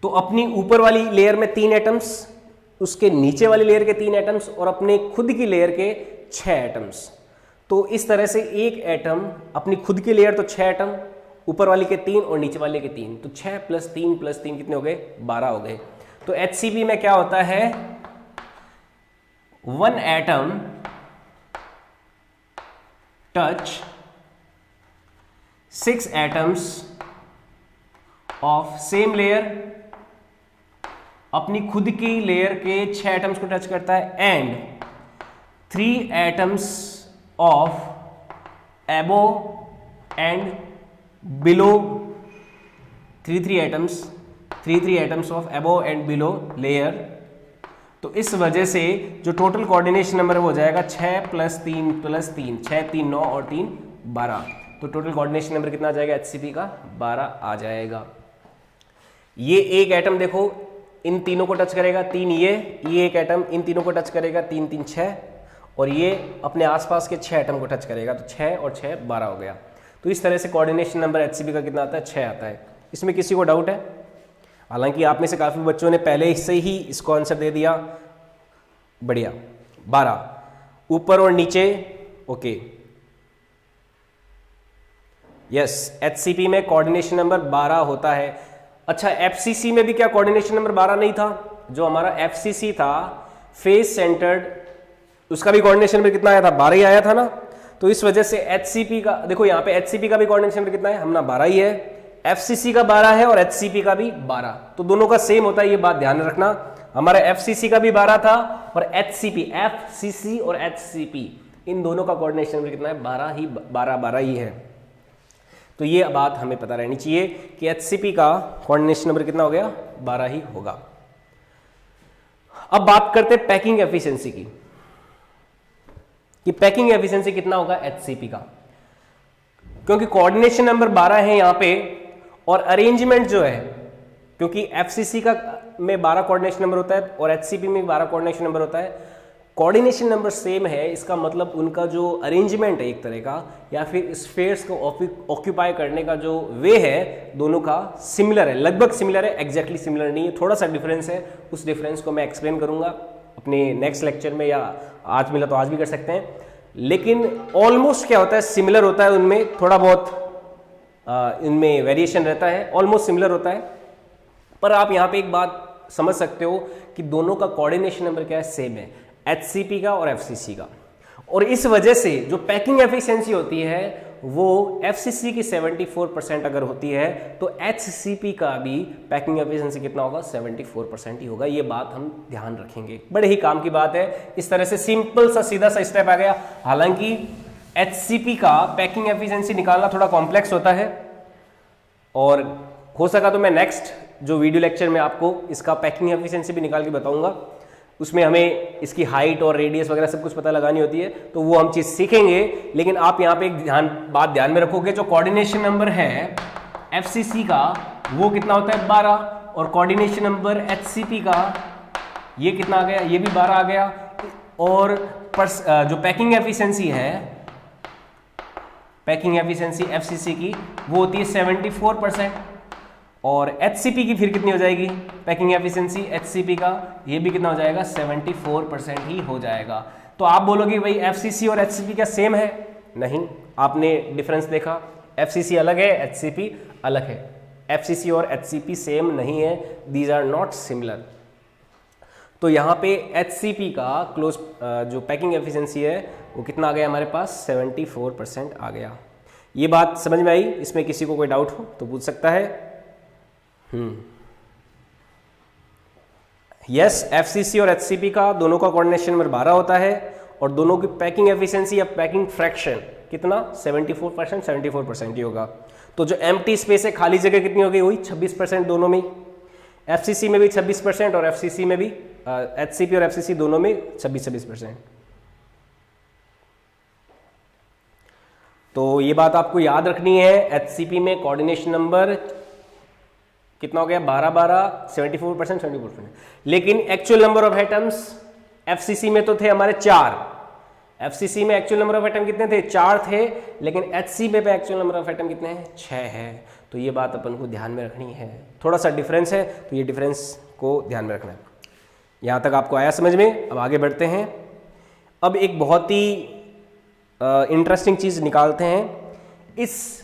तो अपनी ऊपर वाली लेयर में 3 एटम्स, उसके नीचे वाली लेयर के 3 एटम्स और अपने खुद की लेयर के 6 एटम्स। तो इस तरह से एक एटम, अपनी खुद की लेयर तो 6 एटम, ऊपर वाली के 3 और नीचे वाले के 3, तो 6 + 3 + 3 कितने हो गए, 12 हो गए। तो HCP में क्या होता है, 1 atom touch 6 atoms of same layer, अपनी खुद की लेयर के 6 एटम्स को टच करता है, एंड 3 एटम्स ऑफ एबो एंड बिलो, 3 एटम्स ऑफ एबो एंड बिलो लेयर। तो इस वजह से जो टोटल कोऑर्डिनेशन नंबर हो जाएगा 6 + 3 + 3, 6, 3, 9 और 3, 12। तो टोटल कोऑर्डिनेशन नंबर कितना आ जाएगा HCP का, 12 आ जाएगा। ये एक एटम देखो इन तीनों को टच करेगा, 3 ये एक एटम इन तीनों को टच करेगा, 3, 3, 6, और ये अपने आसपास के 6 एटम को टच करेगा, तो 6 और 6 12 हो गया। तो इस तरह से कोऑर्डिनेशन नंबर HCP का कितना आता है, 6 आता है। इसमें किसी को डाउट है? हालांकि आप में से काफ़ी बच्चों ने पहले से ही इसको आंसर दे दिया, बढ़िया। 12 ऊपर और नीचे, ओके यस, HCP में कोऑर्डिनेशन नंबर 12 होता है। अच्छा FCC में भी क्या कोऑर्डिनेशन नंबर 12 नहीं था? जो हमारा FCC था फेस सेंटर्ड, उसका भी कोऑर्डिनेशन नंबर कितना आया था, 12 ही आया था ना। तो इस वजह से HCP का देखो, यहाँ पे HCP का भी कोऑर्डिनेशन नंबर कितना है, हम ना 12 ही है, FCC का 12 है और HCP का भी 12, तो दोनों का सेम होता है, ये बात ध्यान रखना। हमारा FCC का भी 12 था और FCC और HCP इन दोनों का कोऑर्डिनेशन नंबर कितना है, 12 ही है। तो ये बात हमें पता रहनी चाहिए कि HCP का कोऑर्डिनेशन नंबर कितना हो गया, 12 ही होगा। अब बात करते हैं पैकिंग एफिशिएंसी की, कि पैकिंग एफिशिएंसी कितना होगा HCP का, क्योंकि कोऑर्डिनेशन नंबर 12 है यहाँ पे और अरेंजमेंट जो है क्योंकि FCC का में 12 कोऑर्डिनेशन नंबर होता है और HCP में 12 कोऑर्डिनेशन नंबर होता है। कोऑर्डिनेशन नंबर सेम है, इसका मतलब उनका जो अरेंजमेंट है एक तरह का, या फिर स्फेयर्स को ऑक्यूपाई करने का जो वे है, दोनों का सिमिलर है, लगभग सिमिलर है, एग्जैक्टली सिमिलर नहीं है, थोड़ा सा डिफरेंस है। उस डिफरेंस को मैं एक्सप्लेन करूंगा अपने नेक्स्ट लेक्चर में, या आज मिला तो आज भी कर सकते हैं। लेकिन ऑलमोस्ट क्या होता है, सिमिलर होता है, उनमें थोड़ा बहुत इनमें वेरिएशन रहता है, ऑलमोस्ट सिमिलर होता है। पर आप यहाँ पे एक बात समझ सकते हो कि दोनों का कोऑर्डिनेशन नंबर क्या है, सेम है, HCP का और FCC का। और इस वजह से जो पैकिंग एफिशिएंसी होती है वो FCC की 74% अगर होती है तो HCP का भी पैकिंग एफिशिएंसी कितना होगा, 74% ही होगा। ये बात हम ध्यान रखेंगे, बड़े ही काम की बात है। इस तरह से सिंपल सा सीधा सा स्टेप आ गया। हालांकि HCP का पैकिंग एफिशिएंसी निकालना थोड़ा कॉम्प्लेक्स होता है, और हो सका तो मैं नेक्स्ट जो वीडियो लेक्चर में आपको इसका पैकिंग एफिशिएंसी भी निकाल के बताऊंगा। उसमें हमें इसकी हाइट और रेडियस वगैरह सब कुछ पता लगानी होती है, तो वो हम चीज़ सीखेंगे। लेकिन आप यहाँ पे एक बात ध्यान में रखोगे, जो कोऑर्डिनेशन नंबर है FCC का वो कितना होता है, 12, और कोऑर्डिनेशन नंबर HCP का ये कितना आ गया, ये भी 12 आ गया। और जो पैकिंग एफिशिएंसी है, पैकिंग एफिशिएंसी FCC की वो होती है 74%, और HCP की फिर कितनी हो जाएगी पैकिंग एफिशिएंसी HCP का, ये भी कितना हो जाएगा, 74% ही हो जाएगा। तो आप बोलोगे भाई FCC और HCP क्या सेम है? नहीं, आपने डिफरेंस देखा, FCC अलग है, HCP अलग है। FCC और HCP सेम नहीं है, दीज आर नॉट सिमिलर। तो यहाँ पे HCP का क्लोज जो पैकिंग एफिशिएंसी है वो कितना आ गया हमारे पास, 74% आ गया। ये बात समझ में आई? इसमें किसी को कोई डाउट हो तो पूछ सकता है। यस, FCC और HCP का दोनों का कोऑर्डिनेशन नंबर 12 होता है, और दोनों की पैकिंग एफिशिएंसी या पैकिंग फ्रैक्शन कितना, 74% ही होगा। तो जो एम्प्टी स्पेस है, खाली जगह कितनी होगी, वही 26% दोनों में। FCC में भी 26% और FCC में भी HCP और FCC दोनों में 26%। तो ये बात आपको याद रखनी है। HCP में कोऑर्डिनेशन नंबर कितना हो गया, 12, 74%। लेकिन actual number of atoms FCC में तो थे हमारे 4। FCC में एक्चुअल नंबर ऑफ एटम कितने थे, 4 थे। लेकिन HCP पे एक्चुअल नंबर ऑफ एटम कितने हैं, 6 है। तो ये बात अपन को ध्यान में रखनी है। थोड़ा सा डिफरेंस है, तो ये डिफरेंस को ध्यान में रखना है। यहाँ तक आपको आया समझ में? अब आगे बढ़ते हैं। अब एक बहुत ही इंटरेस्टिंग चीज निकालते हैं। इस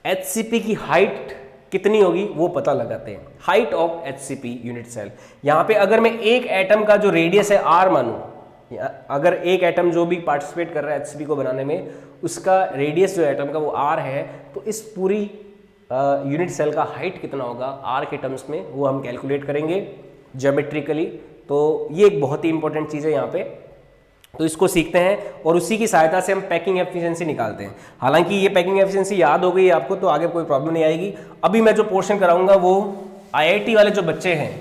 HCP की हाइट कितनी होगी वो पता लगाते हैं। Height of HCP unit cell. यहाँ पे अगर मैं एक एटम का जो रेडियस है R मानूं, अगर एक एटम जो भी पार्टिसिपेट कर रहा है HCP को बनाने में, उसका रेडियस जो एटम का वो R है, तो इस पूरी यूनिट सेल का हाइट कितना होगा R के टर्म्स में, वो हम कैलकुलेट करेंगे ज्योमेट्रिकली। तो ये एक बहुत ही इंपॉर्टेंट चीज़ है यहाँ पे, तो इसको सीखते हैं और उसी की सहायता से हम पैकिंग एफिशिएंसी निकालते हैं। हालांकि ये पैकिंग एफिशिएंसी याद हो गई आपको तो आगे कोई प्रॉब्लम नहीं आएगी। अभी मैं जो पोर्शन कराऊंगा वो IIT वाले जो बच्चे हैं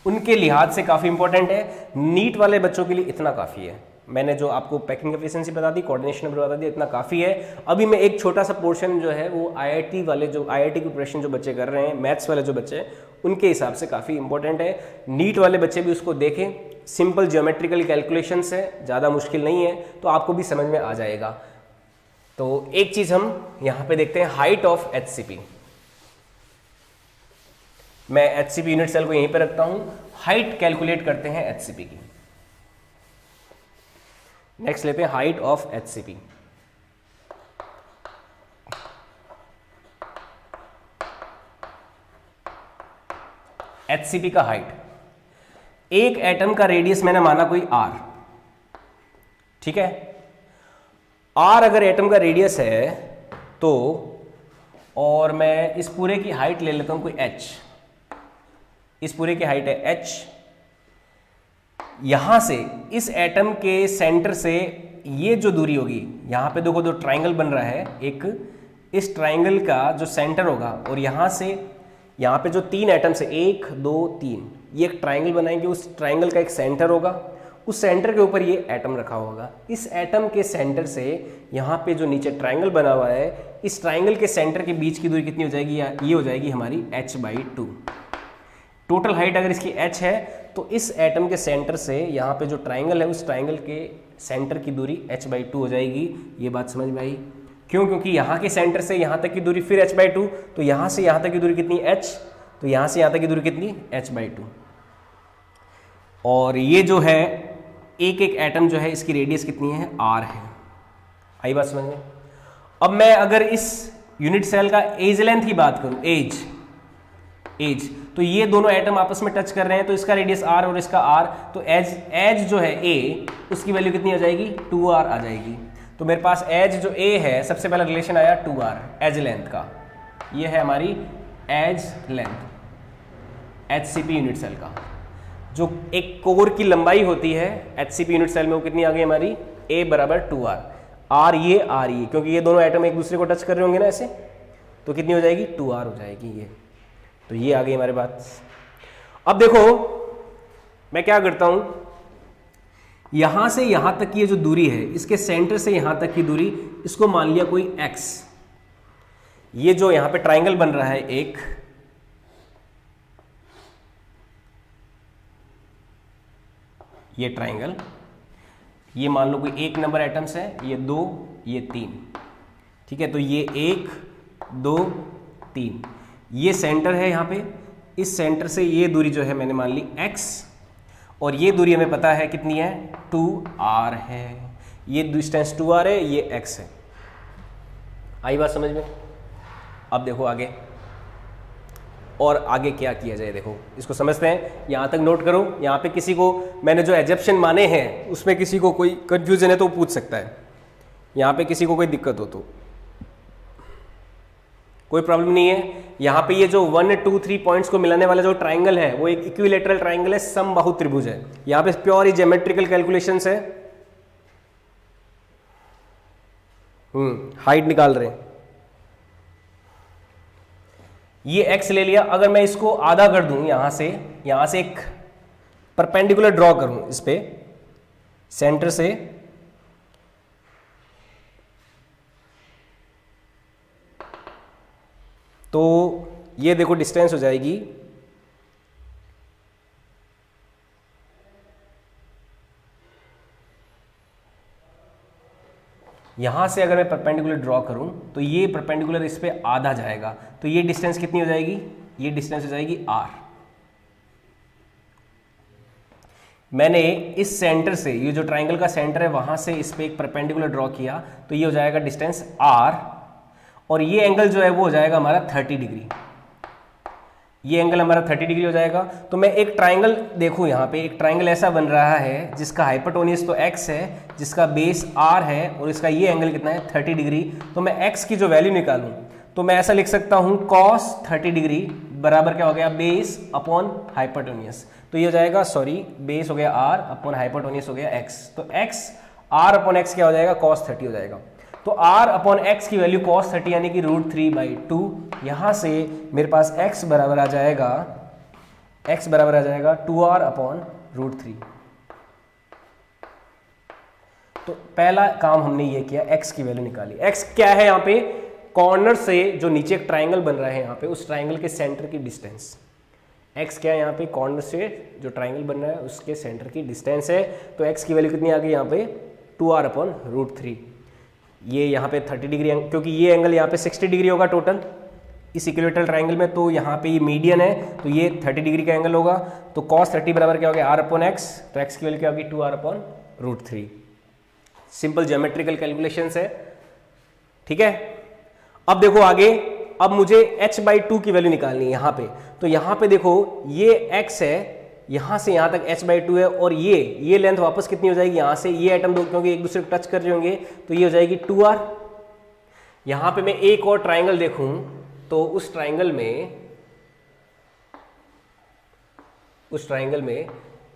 उनके लिहाज से काफ़ी इंपॉर्टेंट है, नीट वाले बच्चों के लिए इतना काफ़ी है। मैंने जो आपको पैकिंग एफिशिएंसी बता दी, कोऑर्डिनेशन नंबर बता दिया, इतना काफ़ी है। अभी मैं एक छोटा सा पोर्शन जो है वो IIT वाले जो IIT की प्रिपरेशन जो बच्चे कर रहे हैं, मैथ्स वाले जो बच्चे हैं, उनके हिसाब से काफ़ी इंपॉर्टेंट है। नीट वाले बच्चे भी उसको देखें, सिंपल ज्योमेट्रिकल कैलकुलेशंस है, ज़्यादा मुश्किल नहीं है, तो आपको भी समझ में आ जाएगा। तो एक चीज़ हम यहाँ पे देखते हैं, हाइट ऑफ HCP। मैं HCP यूनिट सेल को यहीं पे रखता हूँ, हाइट कैलकुलेट करते हैं HCP की। नेक्स्ट लेते हैं हाइट ऑफ HCP। HCP का हाइट, एक एटम का रेडियस मैंने माना कोई R, ठीक है। R अगर एटम का रेडियस है तो, और मैं इस पूरे की हाइट ले लेता हूं कोई H, इस पूरे की हाइट है H। यहां से इस एटम के सेंटर से ये जो दूरी होगी, यहां पे देखो दो ट्राइंगल बन रहा है, एक इस ट्राइंगल का जो सेंटर होगा, और यहां से यहाँ पे जो 3 एटम्स है, 1 2 3, ये एक ट्राइंगल बनाएंगे, उस ट्राइंगल का एक सेंटर होगा, उस सेंटर के ऊपर ये एटम रखा होगा। इस एटम के सेंटर से यहाँ पे जो नीचे ट्राइंगल बना हुआ है, इस ट्राइंगल के सेंटर के बीच की दूरी कितनी हो जाएगी? ये हो जाएगी हमारी h/2। टोटल हाइट अगर इसकी h है तो इस एटम के सेंटर से यहाँ पे जो ट्राइंगल है उस ट्राइंगल के सेंटर की दूरी h/2 हो जाएगी। ये बात समझ में आई? क्यों? क्योंकि यहाँ के सेंटर से यहाँ तक की दूरी फिर h/2, तो यहाँ से यहाँ तक की दूरी कितनी? h, तो यहाँ से यहाँ तक की दूरी कितनी? h/2। और ये जो है एक एक एटम जो है इसकी रेडियस कितनी है? r है। आई बात समझ में? अब मैं अगर इस यूनिट सेल का एज लेंथ की बात करूं, एज, तो ये दोनों एटम आपस में टच कर रहे हैं, तो इसका रेडियस r और इसका r, तो एज जो है a, उसकी वैल्यू कितनी आ जाएगी? 2r आ जाएगी। तो मेरे पास एज जो a है, सबसे पहला रिलेशन आया 2r एज लेंथ का। ये है हमारी edge length HCP unit cell का। जो एक कोर की लंबाई होती है HCP यूनिट सेल में, वो कितनी आ गई हमारी? a बराबर 2r। r ये, क्योंकि ये दोनों एटम एक दूसरे को टच कर रहे होंगे ना ऐसे, तो कितनी हो जाएगी? 2r हो जाएगी ये। तो ये आ गई हमारे बात। अब देखो मैं क्या करता हूं, यहां से यहां तक की ये जो दूरी है, इसके सेंटर से यहां तक की दूरी, इसको मान लिया कोई x। ये जो यहां पे ट्राइंगल बन रहा है एक, ये ट्राइंगल, ये मान लो कोई 1 नंबर एटम्स है, ये 2, ये 3, ठीक है। तो ये 1 2 3, ये सेंटर है यहाँ पे। इस सेंटर से ये दूरी जो है मैंने मान ली x, और ये दूरी हमें पता है कितनी है? 2r है। ये डिस्टेंस 2r है, ये x है। आई बात समझ में? अब देखो आगे, और आगे क्या किया जाए, देखो इसको समझते हैं। यहाँ तक नोट करो। यहाँ पे किसी को मैंने जो एजप्शन माने हैं उसमें किसी को कोई कंफ्यूजन है तो वो पूछ सकता है। यहाँ पे किसी को कोई दिक्कत हो तो कोई प्रॉब्लम नहीं है। यहाँ पे ये जो 1 2 3 पॉइंट्स को मिलाने वाला जो ट्राइंगल है वो एक इक्विलेटरल ट्राइंगल है, समबाहु त्रिभुज है। यहाँ पे प्योर ही ज्योमेट्रिकल कैलकुलेशंस है। हाइट निकाल रहे हैं। ये x ले लिया। अगर मैं इसको आधा कर दूं, यहां से एक परपेंडिकुलर ड्रॉ करूं इस पे सेंटर से, तो ये देखो डिस्टेंस हो जाएगी यहां से। अगर मैं परपेंडिकुलर ड्रॉ करूं तो ये परपेंडिकुलर इस पे आधा जाएगा, तो ये डिस्टेंस कितनी हो जाएगी? ये डिस्टेंस हो जाएगी r। मैंने इस सेंटर से, ये जो ट्राइंगल का सेंटर है वहां से इस पे एक परपेंडिकुलर ड्रॉ किया, तो ये हो जाएगा डिस्टेंस r, और ये एंगल जो है वो हो जाएगा हमारा 30 डिग्री। ये एंगल हमारा 30 डिग्री हो जाएगा। तो मैं एक ट्राइंगल देखूं, यहाँ पे एक ट्राइंगल ऐसा बन रहा है जिसका हाइपोटेन्यूज तो x है, जिसका बेस r है, और इसका ये एंगल कितना है? 30 डिग्री। तो मैं x की जो वैल्यू निकालूं तो मैं ऐसा लिख सकता हूं cos 30 डिग्री बराबर क्या हो गया? Base upon hypotenuse. तो ये हो जाएगा, सॉरी, बेस हो गया r अपॉन हाइपोटेन्यूज हो गया x। तो x r अपॉन x क्या हो जाएगा? cos 30 हो जाएगा। तो r अपॉन x की वैल्यू cos 30 यानी कि √3/2। यहां से मेरे पास x बराबर आ जाएगा 2r अपॉन √3। तो पहला काम हमने ये किया, x की वैल्यू निकाली। x क्या है? यहाँ पे कॉर्नर से जो नीचे एक ट्राइंगल बन रहा है यहाँ पे, उस ट्राइंगल के सेंटर की डिस्टेंस। x क्या है? यहाँ पे कॉर्नर से जो ट्राइंगल बन रहा है उसके सेंटर की डिस्टेंस है। तो x की वैल्यू कितनी आ गई यहाँ पे? 2r upon √3। ये यहाँ पे 30 डिग्री, क्योंकि ये एंगल यहाँ पे 60 डिग्री होगा टोटल इस इक्विलेटरल ट्राइंगल में, तो यहाँ पे ये मीडियन है, तो ये 30 डिग्री का एंगल होगा। तो cos 30 बराबर क्या हो गया? r upon x। तो x की वैल्यू क्या होगी? 2r upon √3। Simple geometrical calculation है, ठीक है। अब देखो आगे, अब मुझे h/2 की वैल्यू निकालनी है यहाँ पे। तो यहाँ पे देखो ये x है, यहाँ से यहाँ तक h/2 है, और ये लेंथ वापस कितनी हो जाएगी? यहाँ से ये एटम दो क्योंकि एक दूसरे को टच कर रहे होंगे, तो ये हो जाएगी 2r। यहाँ पे मैं एक और ट्राइंगल देखूं तो उस ट्राइंगल में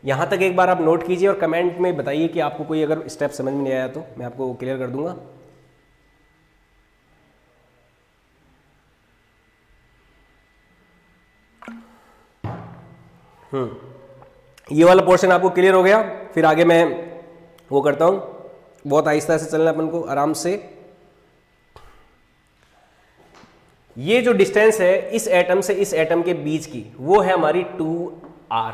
यहाँ तक एक बार आप नोट कीजिए और कमेंट में बताइए कि आपको कोई अगर स्टेप समझ में नहीं आया तो मैं आपको क्लियर कर दूंगा। ये वाला पोर्शन आपको क्लियर हो गया। फिर आगे मैं वो करता हूं, बहुत आहिस्ता से चलना अपन को, आराम से। ये जो डिस्टेंस है इस एटम से इस एटम के बीच की, वो है हमारी 2r।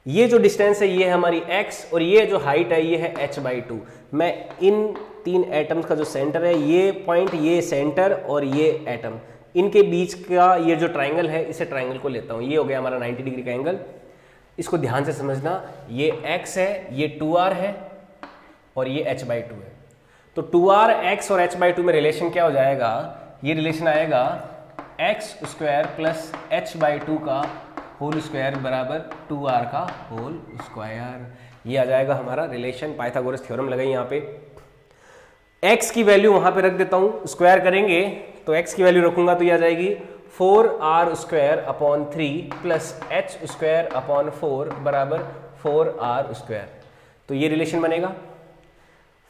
ये जो डिस्टेंस है ये है हमारी x, और ये जो हाइट है ये है h/2। मैं इन 3 एटम्स का जो सेंटर है, ये पॉइंट, ये सेंटर और ये एटम, इनके बीच का ये जो ट्राइंगल है, इसे ट्राइंगल को लेता हूं। ये हो गया हमारा 90 डिग्री का एंगल। इसको ध्यान से समझना, ये x है, ये 2r है और ये h/2 है। तो 2r, x और h/2 में रिलेशन क्या हो जाएगा? ये रिलेशन आएगा x² प्लस h/2 का होल स्क्वायर बराबर 2r का होल स्क्वायर। ये आ जाएगा हमारा रिलेशन। पाइथागोरस थ्योरम लगाई यहाँ पे। x की वैल्यू वहां पे रख देता हूं, स्क्वायर करेंगे तो x की वैल्यू रखूंगा तो ये आ जाएगी 4r² प्लस h² बराबर 4r²। तो ये रिलेशन बनेगा।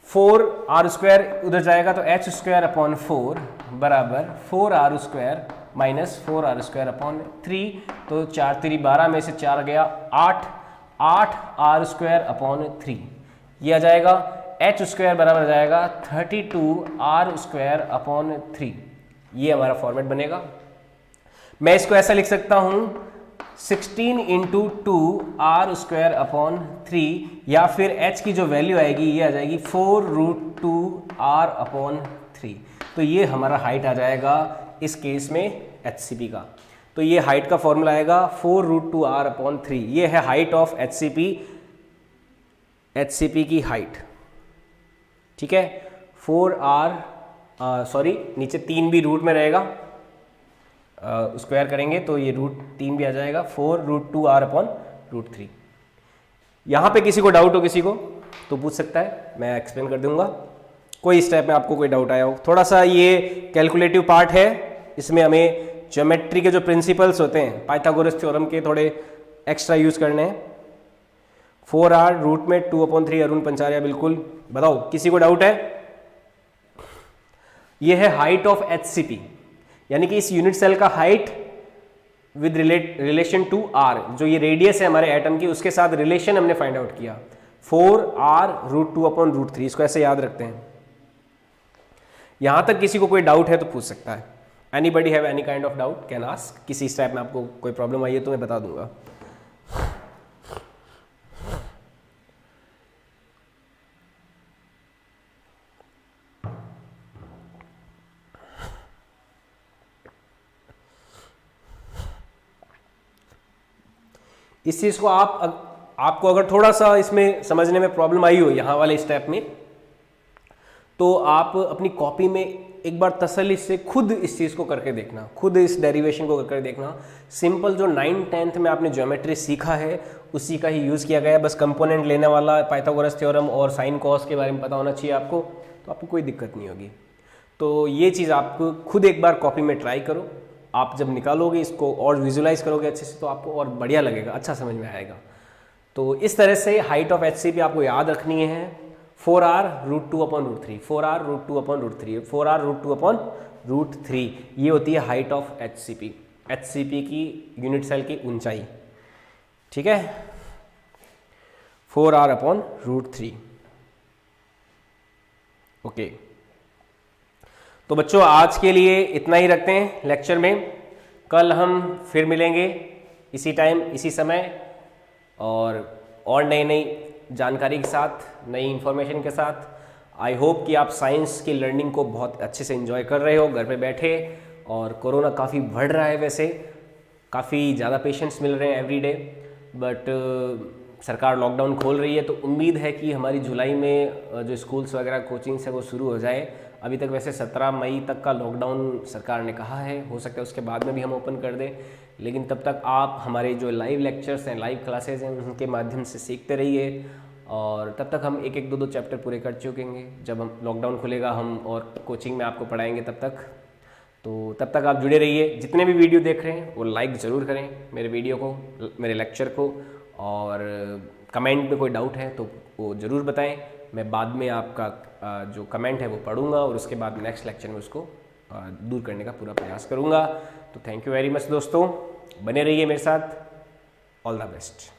4r² उधर जाएगा तो h² बराबर 4r² माइनस 4r²। तो 4 3 12 में से 4 गया 8r²। ये आ जाएगा h² बराबर आ जाएगा 32r²। ये हमारा फॉर्मेट बनेगा। मैं इसको ऐसा लिख सकता हूं 16 इंटू 2r², या फिर h की जो वैल्यू आएगी ये आ जाएगी 4√2r/3। तो ये हमारा हाइट आ जाएगा इस केस में HCP का। तो ये हाइट का फॉर्मूला आएगा 4√2r/3। ये है हाइट ऑफ HCP की हाइट। ठीक है, 4r, नीचे 3 भी रूट में रहेगा, स्क्वायर करेंगे तो ये √3 भी आ जाएगा, 4√2r/3। यहां पे किसी को डाउट हो, किसी को तो पूछ सकता है, मैं एक्सप्लेन कर दूंगा। कोई इस टाइप में आपको कोई डाउट आया हो? थोड़ा सा ये कैलकुलेटिव पार्ट है, इसमें हमें ज्योमेट्री के जो प्रिंसिपल्स होते हैं पाइथागोरस थ्योरम के थोड़े एक्स्ट्रा यूज करने हैं। 4r रूट में 2/3 अरुण पंचारिया, बिल्कुल। बताओ किसी को डाउट है? ये है हाइट ऑफ HCP, यानी कि इस यूनिट सेल का height with relation to r, जो ये रेडियस है हमारे एटम की, उसके साथ रिलेशन हमने फाइंड आउट किया। 4r√2/√3, इसको ऐसे याद रखते हैं। यहां तक किसी को कोई डाउट है तो पूछ सकता है। Anybody have any kind of doubt can ask. किसी स्टेप में आपको कोई प्रॉब्लम आई है तो मैं बता दूंगा। इस चीज को आपको अगर थोड़ा सा इसमें समझने में प्रॉब्लम आई हो यहाँ वाले स्टेप में, तो आप अपनी कॉपी में एक बार तसल्ली से खुद इस चीज़ को करके देखना, खुद इस डेरिवेशन को करके देखना। सिंपल जो 9th 10th में आपने ज्योमेट्री सीखा है उसी का ही यूज़ किया गया है। बस कंपोनेंट लेने वाला, पाइथागोरस थ्योरम और साइन कॉस के बारे में पता होना चाहिए आपको, तो आपको कोई दिक्कत नहीं होगी। तो ये चीज़ आप खुद एक बार कॉपी में ट्राई करो। आप जब निकालोगे इसको और विजुलाइज करोगे अच्छे से तो आपको और बढ़िया लगेगा, अच्छा समझ में आएगा। तो इस तरह से हाइट ऑफ HCP आपको याद रखनी है 4r√2/√3, 4r√2/√3, 4r√2/√3। ये होती है हाइट ऑफ HCP की यूनिट सेल की ऊंचाई। ठीक है, 4r/√3। ओके, तो बच्चों आज के लिए इतना ही रखते हैं लेक्चर में। कल हम फिर मिलेंगे इसी टाइम इसी समय और नई जानकारी के साथ, नई इन्फॉर्मेशन के साथ। आई होप कि आप साइंस की लर्निंग को बहुत अच्छे से एंजॉय कर रहे हो घर पे बैठे। और कोरोना काफ़ी बढ़ रहा है, वैसे काफ़ी ज़्यादा पेशेंट्स मिल रहे हैं एवरी डे, बट सरकार लॉकडाउन खोल रही है। तो उम्मीद है कि हमारी जुलाई में जो स्कूल्स वगैरह कोचिंग्स है वो शुरू हो जाए। अभी तक वैसे 17 मई तक का लॉकडाउन सरकार ने कहा है, हो सकता है उसके बाद में भी हम ओपन कर दें। लेकिन तब तक आप हमारे जो लाइव लेक्चर्स हैं, लाइव क्लासेस हैं, उनके माध्यम से सीखते रहिए। और तब तक हम एक 2 चैप्टर पूरे कर चुकेंगे। जब हम लॉकडाउन खुलेगा हम और कोचिंग में आपको पढ़ाएंगे तब तक। तो तब तक आप जुड़े रहिए। जितने भी वीडियो देख रहे हैं वो लाइक ज़रूर करें मेरे वीडियो को, मेरे लेक्चर को, और कमेंट में कोई डाउट है तो वो ज़रूर बताएं। मैं बाद में आपका जो कमेंट है वो पढ़ूंगा और उसके बाद नेक्स्ट लेक्चर में उसको दूर करने का पूरा प्रयास करूंगा। तो थैंक यू वेरी मच दोस्तों, बने रहिए मेरे साथ। All the best.